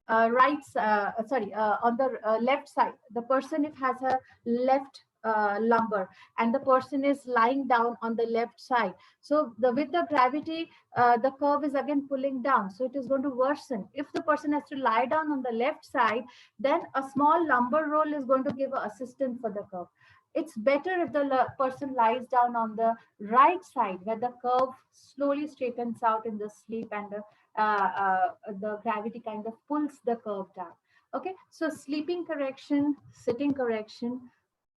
on the left side. The person, it has a left lumbar and the person is lying down on the left side. So with the gravity, the curve is again pulling down. So it is going to worsen. If the person has to lie down on the left side, then a small lumbar roll is going to give assistance for the curve. It's better if the person lies down on the right side where the curve slowly straightens out in the sleep and the gravity kind of pulls the curve down. Okay, so sleeping correction, sitting correction,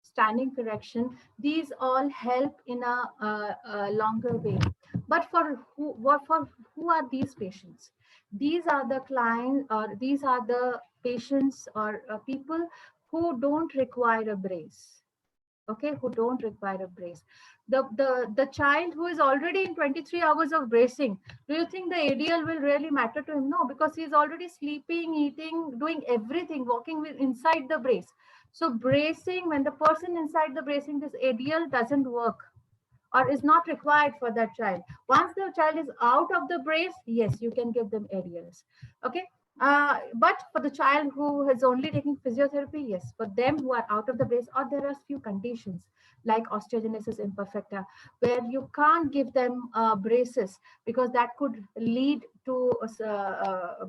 standing correction, these all help in a longer way. But for who are these patients? These are the clients, or these are the patients or people who don't require a brace. Okay, who don't require a brace. The child who is already in 23 hours of bracing, do you think the ADL will really matter to him? No, because he's already sleeping, eating, doing everything, walking inside the brace. So bracing, when the person inside the bracing, this ADL doesn't work or is not required for that child. Once the child is out of the brace, yes, you can give them ADLs. Okay. But for the child who is only taking physiotherapy, yes, for them who are out of the brace, or there are few conditions like osteogenesis imperfecta, where you can't give them braces because that could lead to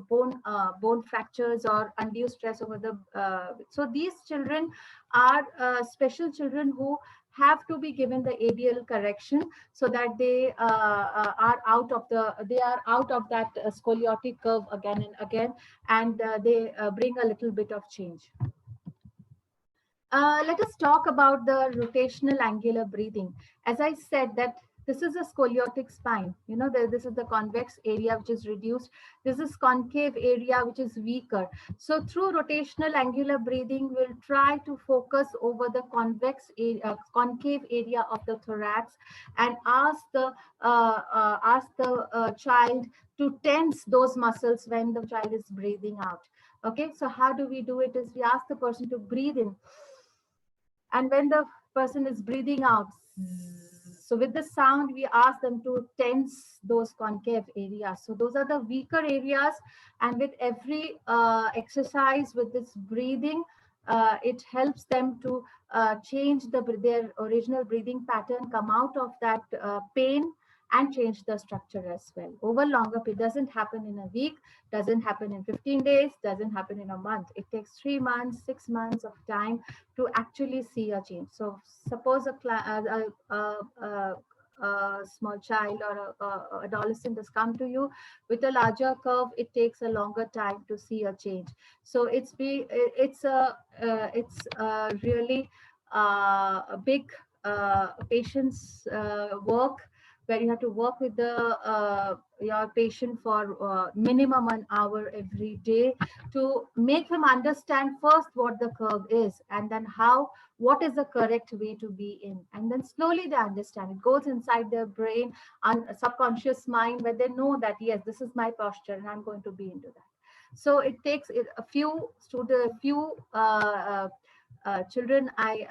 bone fractures or undue stress over the. So these children are special children who have to be given the ADL correction so that they are out of that scoliotic curve again and again, and they bring a little bit of change. Let us talk about the rotational angular breathing. As I said, that this is a scoliotic spine. You know, this is the convex area which is reduced. This is concave area which is weaker. So through rotational angular breathing, we'll try to focus over the concave area of the thorax and ask the child to tense those muscles when the child is breathing out. Okay, so how do we do it? Is we ask the person to breathe in, and when the person is breathing out, so with the sound, we ask them to tense those concave areas. So those are the weaker areas. And with every exercise with this breathing, it helps them to change their original breathing pattern, come out of that pain, and change the structure as well. Over longer period, doesn't happen in a week, doesn't happen in 15 days, doesn't happen in a month. It takes 3 months, 6 months of time to actually see a change. So suppose a small child or a adolescent has come to you with a larger curve, it takes a longer time to see a change. So it's really a big patient's work, where you have to work with your patient for minimum an hour every day to make him understand first what the curve is, and then what is the correct way to be in, and then slowly they understand. It goes inside their brain and subconscious mind, where they know that yes, this is my posture and I'm going to be into that. So it takes a few children I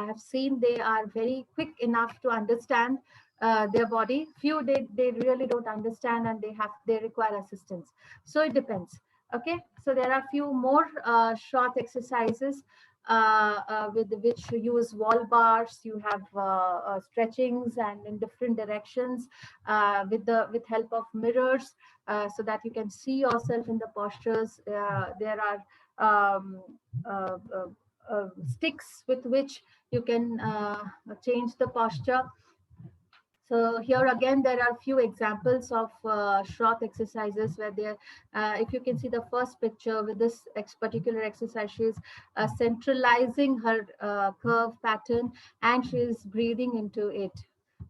have seen, they are very quick enough to understand their body. Few they really don't understand, and they require assistance. So it depends. Okay, so there are few more short exercises with which you use wall bars. You have stretchings and in different directions with help of mirrors, so that you can see yourself in the postures. There are sticks with which you can change the posture. So here again, there are few examples of Shroth exercises where they, if you can see the first picture with this particular exercise, she is centralizing her curve pattern and she is breathing into it.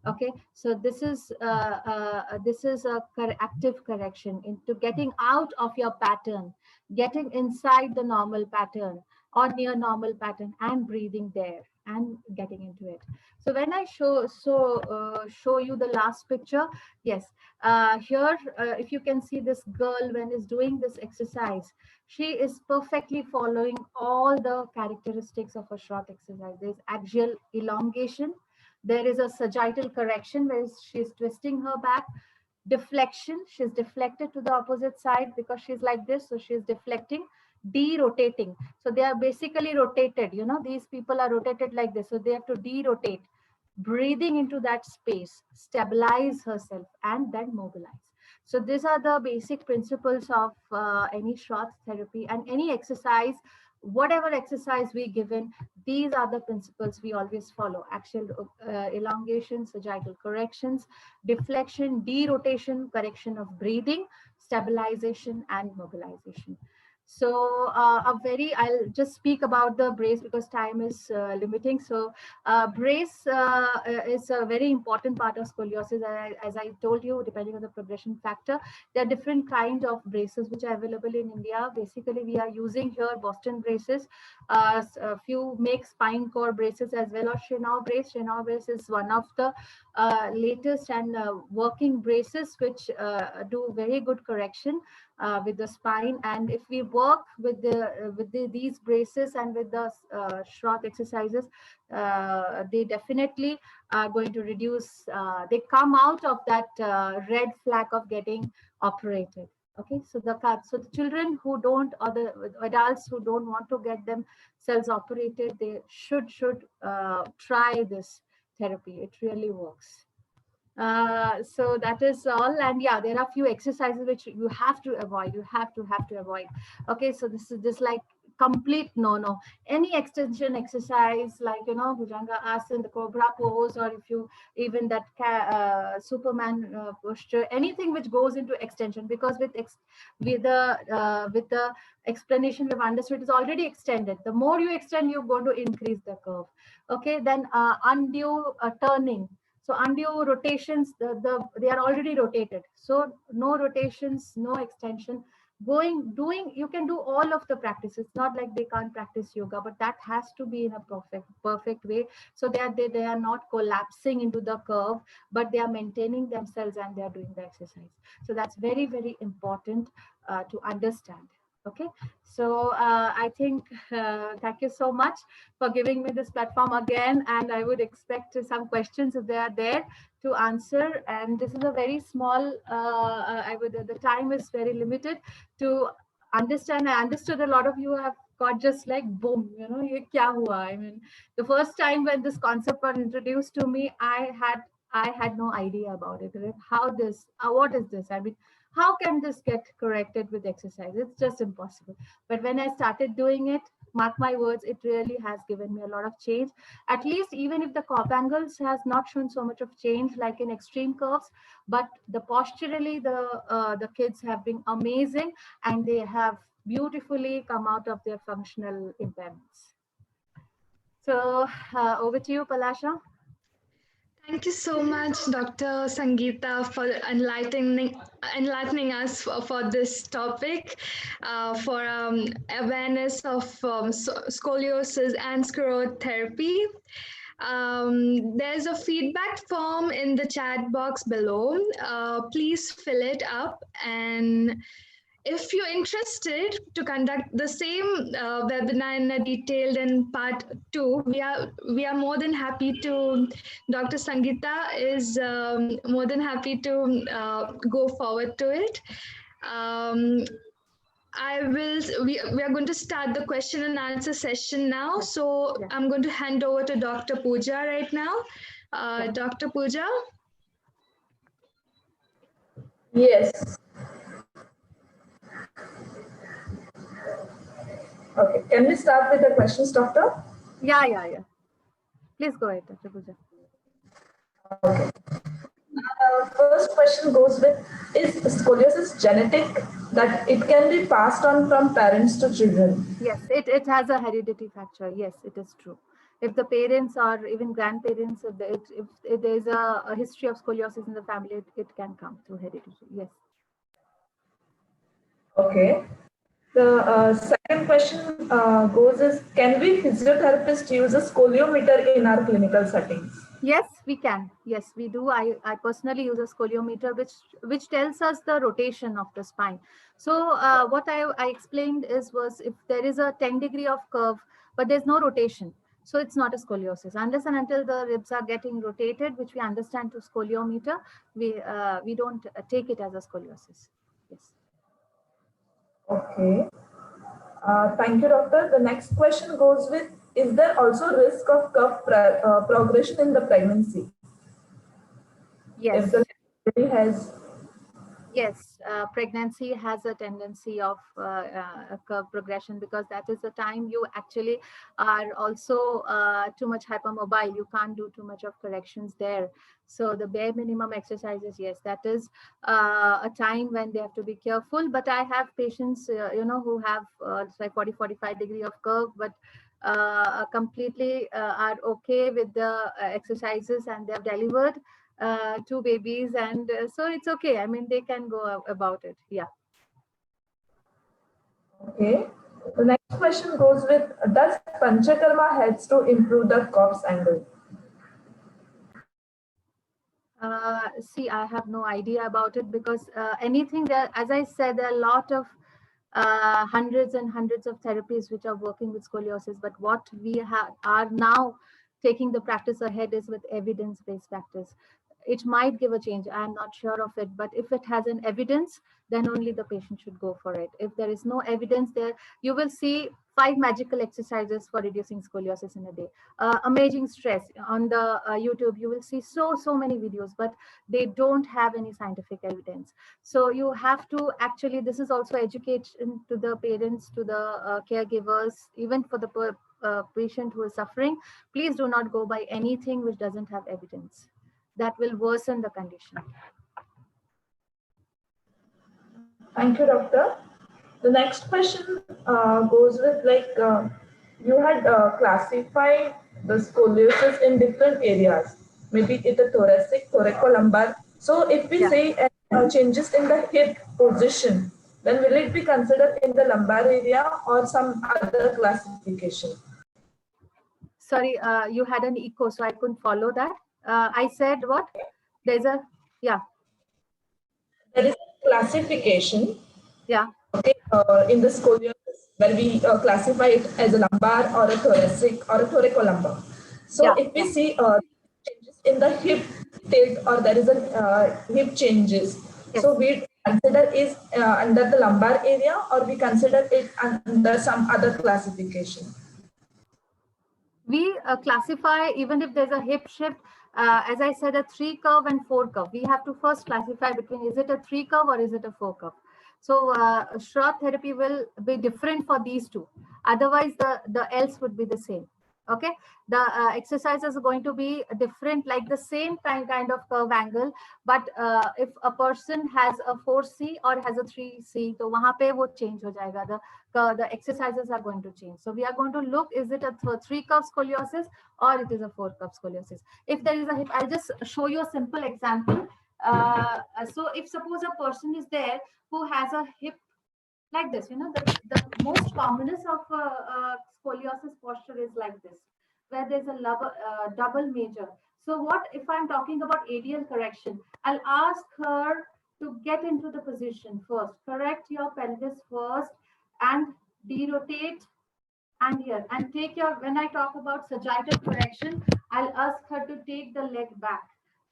Okay, so this is a active correction into getting out of your pattern, getting inside the normal pattern or near normal pattern and breathing there and getting into it. So when I show you the last picture, yes, here if you can see this girl when is doing this exercise, she is perfectly following all the characteristics of a Shroth exercise. There is axial elongation, there is a sagittal correction where she's twisting her back, deflection, she's deflected to the opposite side because she's like this, so she's deflecting, de-rotating. So they are basically rotated, you know, these people are rotated like this, so they have to de-rotate, breathing into that space, stabilize herself, and then mobilize. So these are the basic principles of any Shroth therapy and any exercise. Whatever exercise we given, these are the principles we always follow: axial elongation, sagittal corrections, deflection, derotation, correction of breathing, stabilization, and mobilization. So I'll just speak about the brace because time is limiting. So brace is a very important part of scoliosis. As I told you, depending on the progression factor, there are different kind of braces which are available in India. Basically, we are using here Boston braces. A few make spine core braces as well, or Chenau brace. Chenau brace is one of the latest and working braces which do very good correction with the spine. And if we work with these braces and with the Shroth exercises, they definitely are going to reduce, they come out of that red flag of getting operated. Okay, so the children who don't, or the adults who don't want to get themselves operated, they should try this therapy. It really works. So that is all. And yeah, there are few exercises which you have to avoid. You have to avoid. Okay, so this is just like complete no. Any extension exercise, like, you know, Bhujanga Asana, the Cobra pose, or if you even that Superman posture, anything which goes into extension, because with the explanation we've understood, it's already extended. The more you extend, you're going to increase the curve. Okay, then undue turning. So undue rotations, they are already rotated. So no rotations, no extension. You can do all of the practices. It's not like they can't practice yoga, but that has to be in a perfect way, so that they are not collapsing into the curve, but they are maintaining themselves and they are doing the exercise. So that's very, very important to understand. Okay, so I think thank you so much for giving me this platform again, and I would expect some questions if they are there to answer. And this is a very small, the time is very limited to understand. I understood a lot of you have got just like boom, you know, ye kya hua? I mean, the first time when this concept was introduced to me, I had no idea about it. Right? What is this? I mean, how can this get corrected with exercise? It's just impossible. But when I started doing it, mark my words, it really has given me a lot of change. At least even if the curve angles has not shown so much of change like in extreme curves, but the posturally, the kids have been amazing, and they have beautifully come out of their functional impairments. So over to you, Palasha. Thank you so much, Dr. Sangeeta, for enlightening us for this topic, for awareness of scoliosis and sclerotherapy. There's a feedback form in the chat box below. Please fill it up, and if you're interested to conduct the same webinar in a detailed in part 2, we are more than happy to. Dr. Sangeeta is more than happy to go forward to it. We are going to start the question and answer session now. So Yeah. I'm going to hand over to Dr. Pooja right now. Dr. Pooja? Yes. Okay. Can we start with the questions, doctor? Yeah. Please go ahead, Dr. Pooja. Okay. First question goes with, is scoliosis genetic, that it can be passed on from parents to children? Yes, it has a heredity factor. Yes, it is true. If the parents or even grandparents, if there is a history of scoliosis in the family, it can come through heredity. Yes. Okay. The second question goes is, can we physiotherapists use a scoliometer in our clinical settings? Yes, we can. Yes, we do. I personally use a scoliometer, which tells us the rotation of the spine. So what I explained was if there is a 10-degree of curve, but there's no rotation, so it's not a scoliosis. Unless and until the ribs are getting rotated, which we understand to scoliometer, we don't take it as a scoliosis. Yes. Okay. Thank you, doctor. The next question goes with, is there also risk of curve progression in the pregnancy? Yes. If the baby has. Yes, pregnancy has a tendency of curve progression, because that is the time you actually are also too much hypermobile. You can't do too much of corrections there. So the bare minimum exercises, yes, that is a time when they have to be careful. But I have patients, who have like 40-45 degree of curve, but completely are okay with the exercises, and they've delivered two babies, and so it's okay. I mean, they can go about it. Yeah. Okay. The next question goes with, does Panchakarma helps to improve the corpse angle? See, I have no idea about it, because anything that, as I said, there are a lot of hundreds and hundreds of therapies which are working with scoliosis. But what we are now taking the practice ahead is with evidence-based practice. It might give a change. I'm not sure of it, but if it has an evidence, then only the patient should go for it. If there is no evidence there, you will see 5 magical exercises for reducing scoliosis in a day. Amazing stress on the YouTube, you will see so many videos, but they don't have any scientific evidence. So you have to actually, this is also education to the parents, to the caregivers, even for the patient who is suffering. Please do not go by anything which doesn't have evidence. That will worsen the condition. Thank you, doctor. The next question goes with, you had classified the scoliosis in different areas. Maybe it's a thoracic, thoracolumbar. So if we say changes in the hip position, then will it be considered in the lumbar area or some other classification? Sorry, you had an echo, so I couldn't follow that. I said what? There's a, yeah. There is a classification. Yeah. Okay, in the scoliosis, where we classify it as a lumbar or a thoracic or a thoracolumbar. So if we see changes in the hip tilt, or there is a hip changes, so we consider is under the lumbar area, or we consider it under some other classification? We classify, even if there's a hip shift, as I said, a 3 curve and 4 curve. We have to first classify between, is it a 3 curve or is it a 4 curve? So Schroth therapy will be different for these two. Otherwise, the else would be the same. Okay, the exercises are going to be different, like the same kind of curve angle, but if a person has a 4C or has a 3C, so wahan pe wo change ho jayega. The exercises are going to change. So we are going to look, is it a 3 curve scoliosis or it is a 4 curve scoliosis? If there is a hip, I'll just show you a simple example. So if suppose a person is there who has a hip like this, the most commonest of scoliosis posture is like this, where there's a double major. So what if I'm talking about ADL correction? I'll ask her to get into the position first, correct your pelvis first, and derotate and here, and take your, when I talk about sagittal correction, I'll ask her to take the leg back.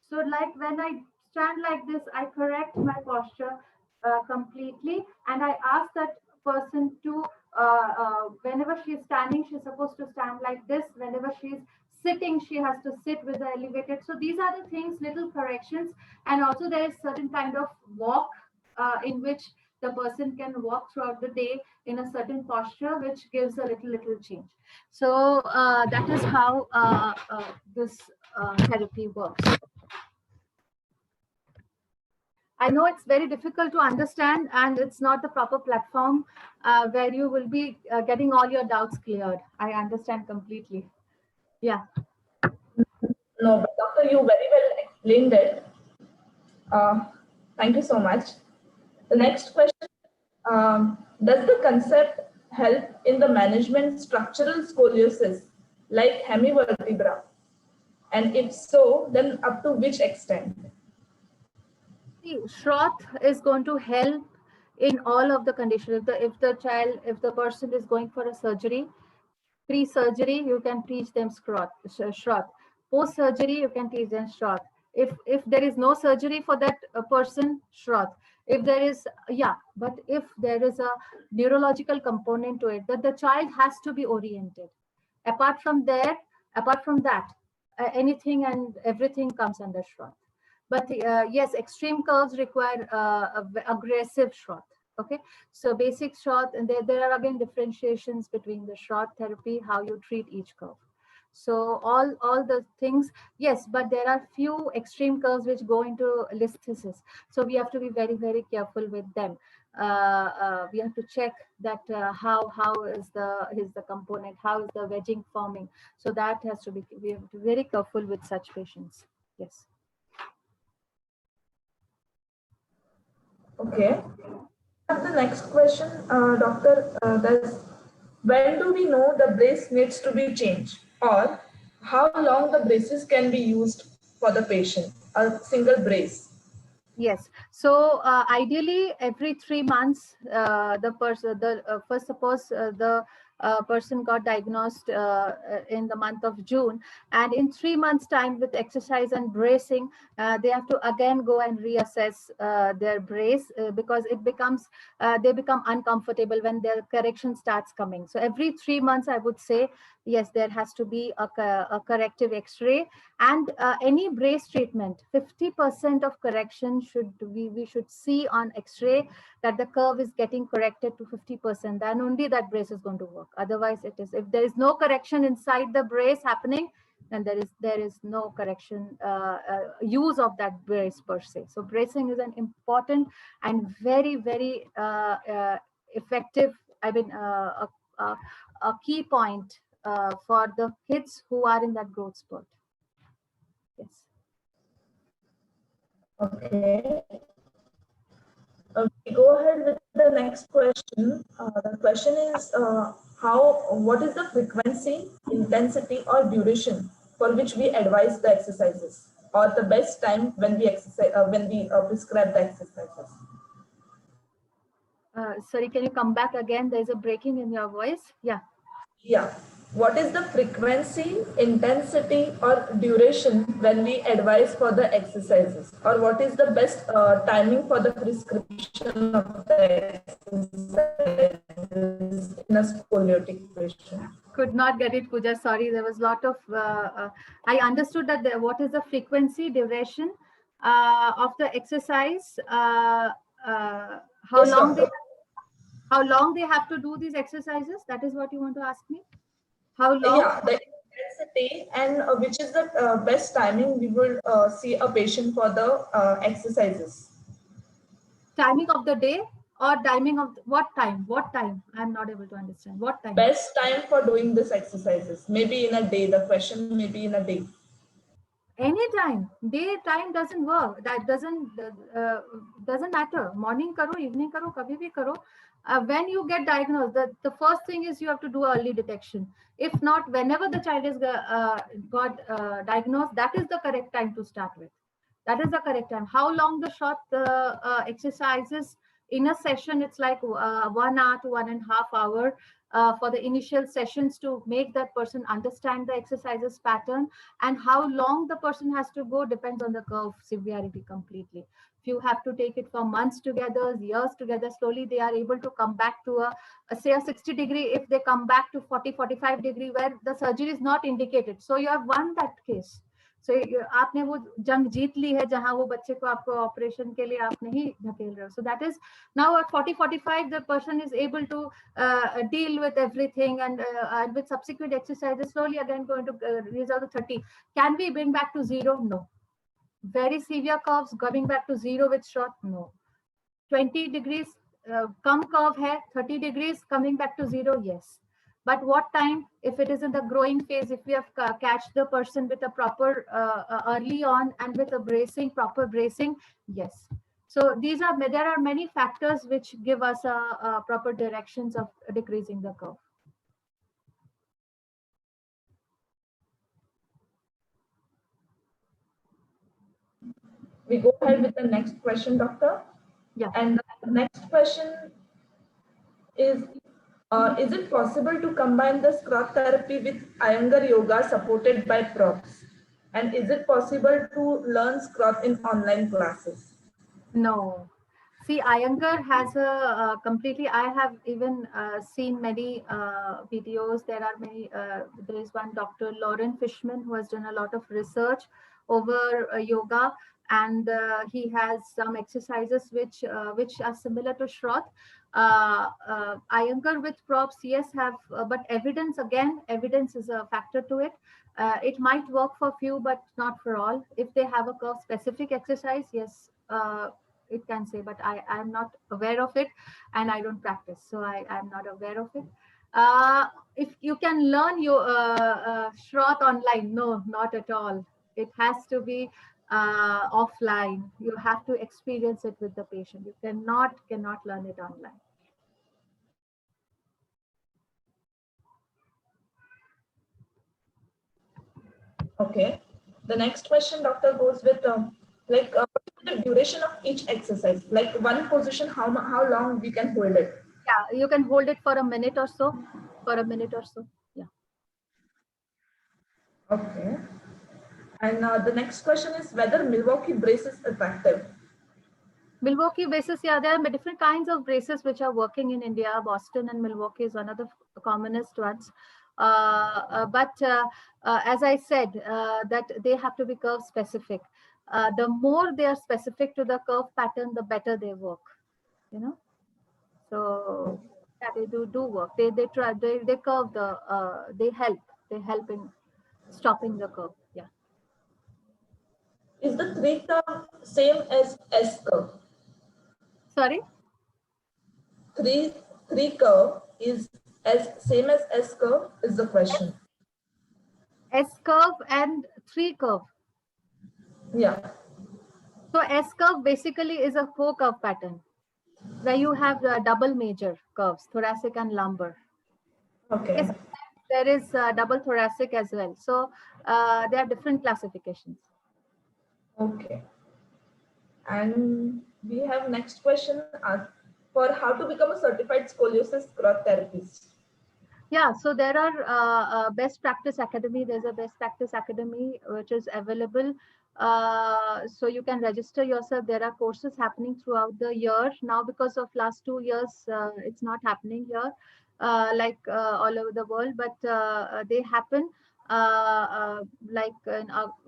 So like when I stand like this, I correct my posture completely, and I ask that person to, whenever she's standing, she's supposed to stand like this. Whenever she's sitting, she has to sit with the elevated. So these are the things, little corrections. And also there is certain kind of walk in which the person can walk throughout the day in a certain posture, which gives a little change. So that is how this therapy works. I know it's very difficult to understand, and it's not the proper platform where you will be getting all your doubts cleared. I understand completely. Yeah. No, but doctor, you very well explained it. Thank you so much. The next question, does the concept help in the management structural scoliosis like hemivertebra? And if so, then up to which extent? See, Shroth is going to help in all of the conditions. If the person is going for a surgery, pre-surgery, you can teach them Shroth. Post-surgery, you can teach them Shroth. If there is no surgery for that person, Shroth. If there is, yeah, but if there is a neurological component to it, that the child has to be oriented. Apart from that, anything and everything comes under Shroth. But yes, extreme curves require aggressive Shroth. Okay, so basic Shroth, and there are again differentiations between the Shroth therapy, how you treat each curve. So all the things, yes, but there are few extreme curves which go into listhesis. So we have to be very, very careful with them. We have to check that how is the component, how is the wedging forming. So that has to be, we have to be very careful with such patients. Yes. Okay. The next question, doctor, when do we know the brace needs to be changed, or how long the braces can be used for the patient, a single brace? Yes. So ideally, every 3 months, first suppose the person got diagnosed in the month of June, and in 3 months' time, with exercise and bracing, they have to again go and reassess their brace because it becomes they become uncomfortable when their correction starts coming. So every 3 months, I would say, yes, there has to be a corrective X-ray, and any brace treatment, 50% of correction we should see on X-ray that the curve is getting corrected to 50%. Then only that brace is going to work. Otherwise, if there is no correction inside the brace happening, then there is no correction use of that brace per se. So bracing is an important and very, very effective, I mean, a key point for the kids who are in that growth spurt. Yes. Okay. We go ahead with the next question. The question is, what is the frequency, intensity, or duration for which we advise the exercises, or the best time when we exercise, prescribe the exercises? Sorry, can you come back again? There's a breaking in your voice. Yeah. Yeah. What is the frequency, intensity, or duration when we advise for the exercises? Or what is the best timing for the prescription of the exercises in a scoliotic patient? Could not get it, Pooja. Sorry, there was a lot of. I understood that what is the frequency, duration of the exercise? How long they have to do these exercises? That is what you want to ask me? How long? Yeah, the intensity and which is the best timing we will see a patient for the exercises. Timing of the day or timing of what time? What time? I'm not able to understand. What time? Best time for doing this exercises. Maybe in a day. The question may be in a day. Anytime. Daytime doesn't work. That doesn't matter. Morning karo, evening karo, kabhi bhi karo. When you get diagnosed, the first thing is you have to do early detection. If not, whenever the child is got diagnosed, that is the correct time to start with. That is the correct time. How long the short exercises in a session? It's like 1 hour to 1.5 hours for the initial sessions to make that person understand the exercises pattern, and how long the person has to go depends on the curve severity completely. you have to take it for months together, years together, slowly they are able to come back to say a 60 degree. If they come back to 40-45 degree where the surgery is not indicated, so you have won that case. So आपने वो जंग जीत ली है जहां वो बच्चे को आपको operation के लिए आप नहीं धकेल रहे हो. So that is now at 40-45 the person is able to deal with everything, and with subsequent exercises slowly again going to resolve the 30. Can we bring back to zero? No. Very severe curves coming back to zero with short? No. 20 degrees come curve hai, 30 degrees coming back to zero? Yes. But what time? If it is in the growing phase, if we have catch the person with a proper early on and with a bracing, proper bracing, yes. So there are many factors which give us a proper directions of decreasing the curve. We go ahead with the next question, doctor. Yeah. And the next question is it possible to combine the scrot therapy with Iyengar yoga supported by props? And is it possible to learn scrot in online classes? No. See, Iyengar has a completely, I have even seen many videos. There are many, there is one Dr. Lauren Fishman who has done a lot of research over yoga, and he has some exercises which are similar to Shroth. Iyengar with props, yes, have, but evidence is a factor to it. It might work for few, but not for all. If they have a curve specific exercise, yes, it can say, but I'm not aware of it, and I don't practice, so I'm not aware of it. If you can learn your Shroth online, no, not at all. It has to be offline. You have to experience it with the patient. You cannot learn it online. Okay. The next question, doctor, goes with what is the duration of each exercise? Like one position, how long we can hold it? Yeah, you can hold it for a minute or so. Yeah. Okay. And the next question is whether Milwaukee brace is effective. Milwaukee braces, yeah, there are different kinds of braces which are working in India. Boston and Milwaukee is one of the commonest ones. But as I said, that they have to be curve specific. The more they are specific to the curve pattern, the better they work. You know, so yeah, they do work. They curve the they help in stopping the curve. Yeah. Is the 3 curve same as S curve? Sorry. 3 curve is same as S curve is the question. S curve and 3 curve. Yeah. So S curve basically is a 4 curve pattern where you have double major curves, thoracic and lumbar. Okay. Yes, there is double thoracic as well. So there are different classifications. Okay. And we have next question for how to become a certified scoliosis scrot therapist. Yeah, so there are Best Practice Academy. There's a Best Practice Academy which is available. So you can register yourself. There are courses happening throughout the year. Now, because of last 2 years, it's not happening here like all over the world, but they happen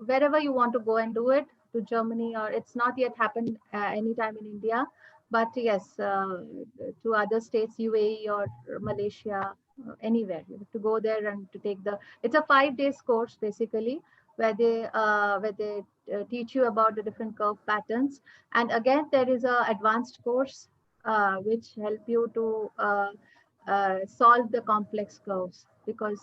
wherever you want to go and do it, to Germany, or it's not yet happened anytime in India. But yes, to other states, UAE or Malaysia, anywhere. You have to go there and to take it's a 5 days course basically, where they teach you about the different curve patterns. And again, there is a advanced course which help you to solve the complex curves, because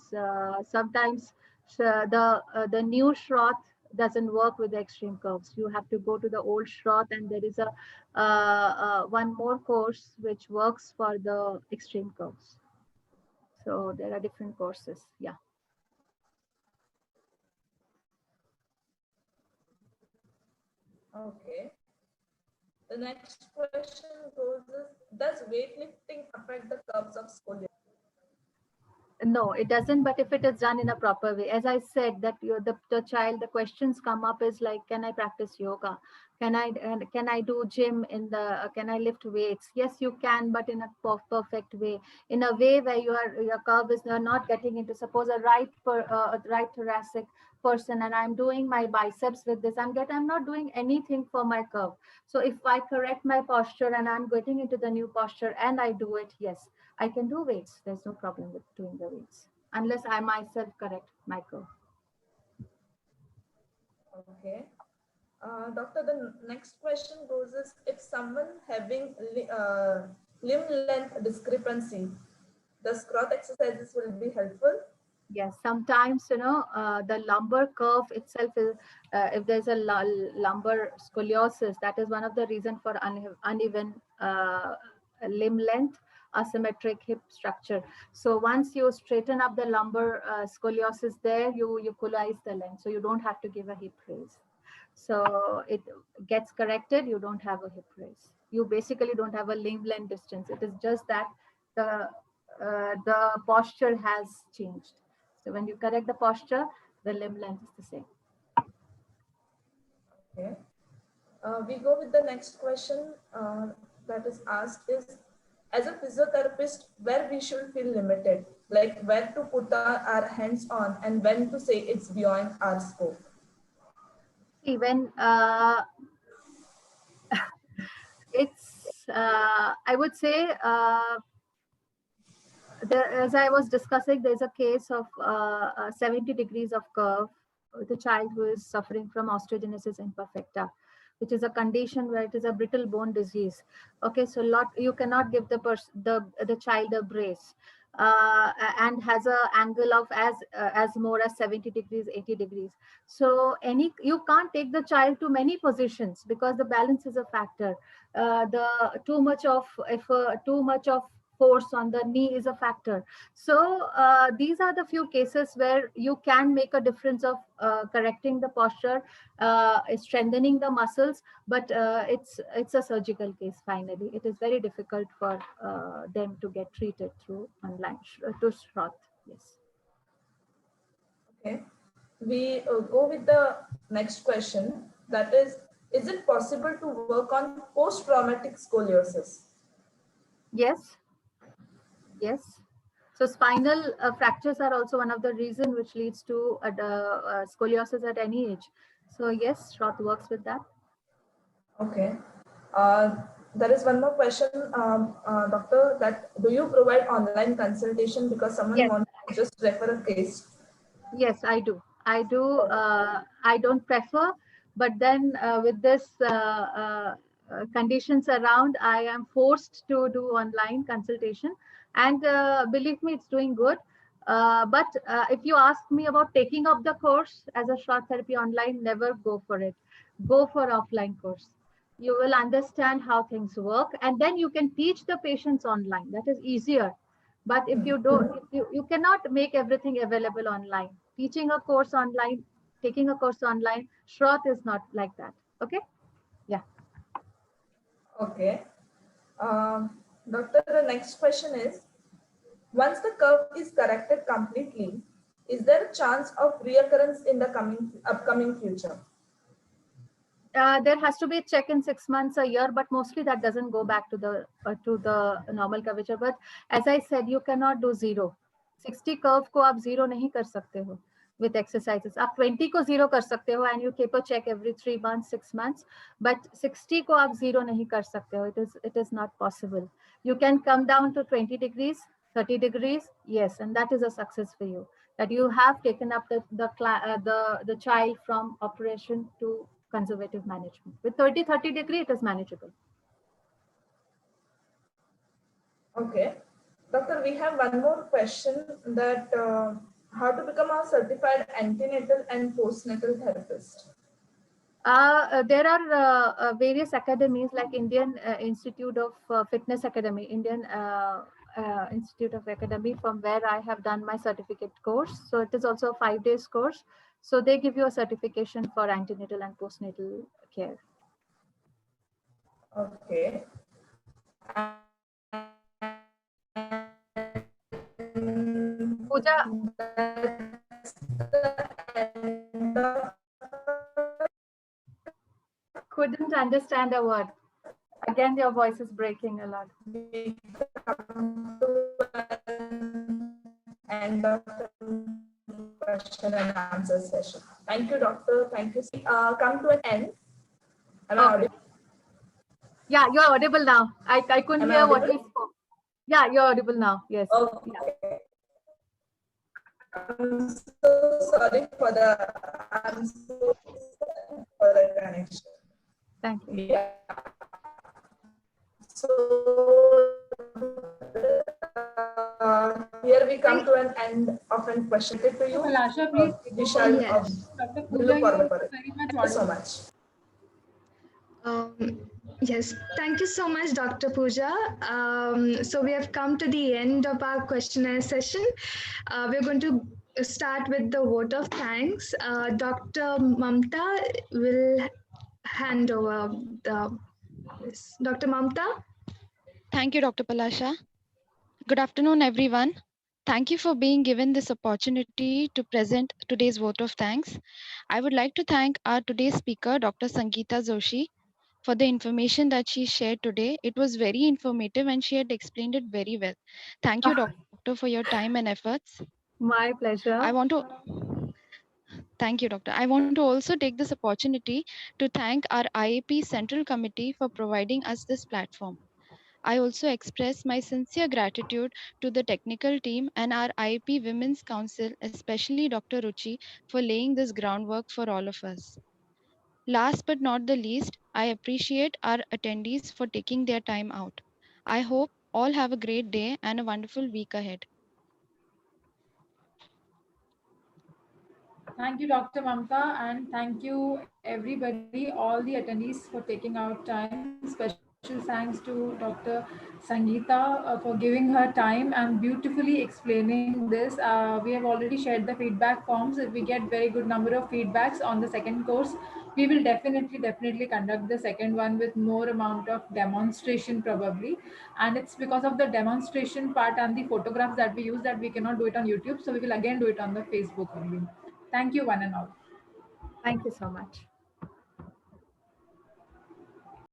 sometimes the new Shroth doesn't work with the extreme curves. You have to go to the old Shroth, and there is a one more course which works for the extreme curves. So there are different courses. Yeah. Okay. The next question goes is, does weightlifting affect the curves of scoliosis? No, it doesn't. But if it is done in a proper way, as I said, that the child, the questions come up is like, can I practice yoga? Can I do gym in the? Can I lift weights? Yes, you can, but in a perfect way, in a way where your curve is you're not getting into. Suppose a right thoracic person, and I'm doing my biceps with this. I'm not doing anything for my curve. So if I correct my posture and I'm getting into the new posture and I do it, yes, I can do weights. There's no problem with doing the weights, unless I myself correct my curve. Okay. Doctor, the next question goes is, if someone having limb length discrepancy, the Scroth exercises will be helpful? Yes, sometimes, the lumbar curve itself is, if there's a lumbar scoliosis, that is one of the reason for uneven limb length, asymmetric hip structure. So once you straighten up the lumbar scoliosis there, you equalize the length. So you don't have to give a hip raise. So it gets corrected, you don't have a hip raise. You basically don't have a limb length distance. It is just that the posture has changed. So when you correct the posture, the limb length is the same. Okay. We go with the next question that is asked is, as a physiotherapist, where we should feel limited, like where to put our hands on and when to say it's beyond our scope. Even it's, I would say, as I was discussing, there's a case of 70 degrees of curve with a child who is suffering from osteogenesis imperfecta, which is a condition where it is a brittle bone disease. Okay, so you cannot give the child a brace, and has a angle of as more as 70 degrees, 80 degrees. So you can't take the child to many positions because the balance is a factor. The too much of effort, too much of force on the knee is a factor. So these are the few cases where you can make a difference of correcting the posture, strengthening the muscles, but it's a surgical case. Finally, it is very difficult for them to get treated through online to Shroth. Yes. Okay. We go with the next question. That is it possible to work on post-traumatic scoliosis? Yes. Yes. So spinal fractures are also one of the reason which leads to scoliosis at any age. So yes, Shroth works with that. Okay. There is one more question, doctor, that do you provide online consultation because someone Yes. wants to just refer a case? Yes, I do. I do. I don't prefer, but then with this conditions around, I am forced to do online consultation, and believe me, it's doing good. But if you ask me about taking up the course as a short therapy online, never go for it. Go for offline course. You will understand how things work, and then you can teach the patients online. That is easier. But if you don't, if you cannot make everything available online. Teaching a course online, taking a course online, Shroth is not like that. Okay. Yeah. Okay. Doctor, the next question is, once the curve is corrected completely, is there a chance of reoccurrence in the upcoming future? There has to be a check in 6 months, a year, but mostly that doesn't go back to the normal curvature. But as I said, you cannot do zero. 60 curve को आप zero नहीं कर सकते हो with exercises. आप 20 को zero कर सकते हो and you keep a check every 3 months, 6 months. But 60 को आप zero नहीं कर सकते हो. It is not possible. You can come down to 20 degrees, 30 degrees, yes, and that is a success for you. That you have taken up the child from operation to conservative management. With 30 degree, it is manageable. Okay. Doctor, we have one more question, that how to become a certified antenatal and postnatal therapist? There are various academies like Indian Institute of Fitness Academy, Indian Institute of Academy, from where I have done my certificate course. So it is also a 5 days course. So they give you a certification for antenatal and postnatal care. Okay. Pooja, That's the end of couldn't understand a word. Again, your voice is breaking a lot. we come to an end of the question and answer session. Thank you, doctor. Thank you. Come to an end. Am I Okay. audible? Yeah, you're audible now. I couldn't Am I hear what audible? you spoke. Yeah, you're audible now. Yes. Okay. Yeah. I'm so sorry for the connection. Thank you. Yeah. So here we come to an end of a question to you. Palasha, please. We shall Yes. Dr. we Pooja, look forward you're for it. very much Thank you so audible. much. Yes, thank you so much, Dr. Pooja. So we have come to the end of our questionnaire session. We're going to start with the vote of thanks. Dr. Mamta will hand over this. Dr. Mamta? Thank you, Dr. Palasha. Good afternoon, everyone. Thank you for being given this opportunity to present today's vote of thanks. I would like to thank our today's speaker, Dr. Sangeeta Joshi, for the information that she shared today. It was very informative and she had explained it very well. Thank you, Doctor, for your time and efforts. My pleasure. I want to thank you, Doctor. I want to also take this opportunity to thank our IAP Central Committee for providing us this platform. I also express my sincere gratitude to the technical team and our IAP Women's Council, especially Dr. Ruchi, for laying this groundwork for all of us. Last but not the least, I appreciate our attendees for taking their time out. I hope all have a great day and a wonderful week ahead. Thank you, Dr. Mamta, and thank you, everybody, all the attendees for taking out time. Special thanks to Dr. Sangeeta for giving her time and beautifully explaining this. We have already shared the feedback forms. If we get very good number of feedbacks on the second course, we will definitely conduct the second one with more amount of demonstration probably. And it's because of the demonstration part and the photographs that we use that we cannot do it on YouTube. So we will again do it on the Facebook only. Thank you, one and all. Thank you so much.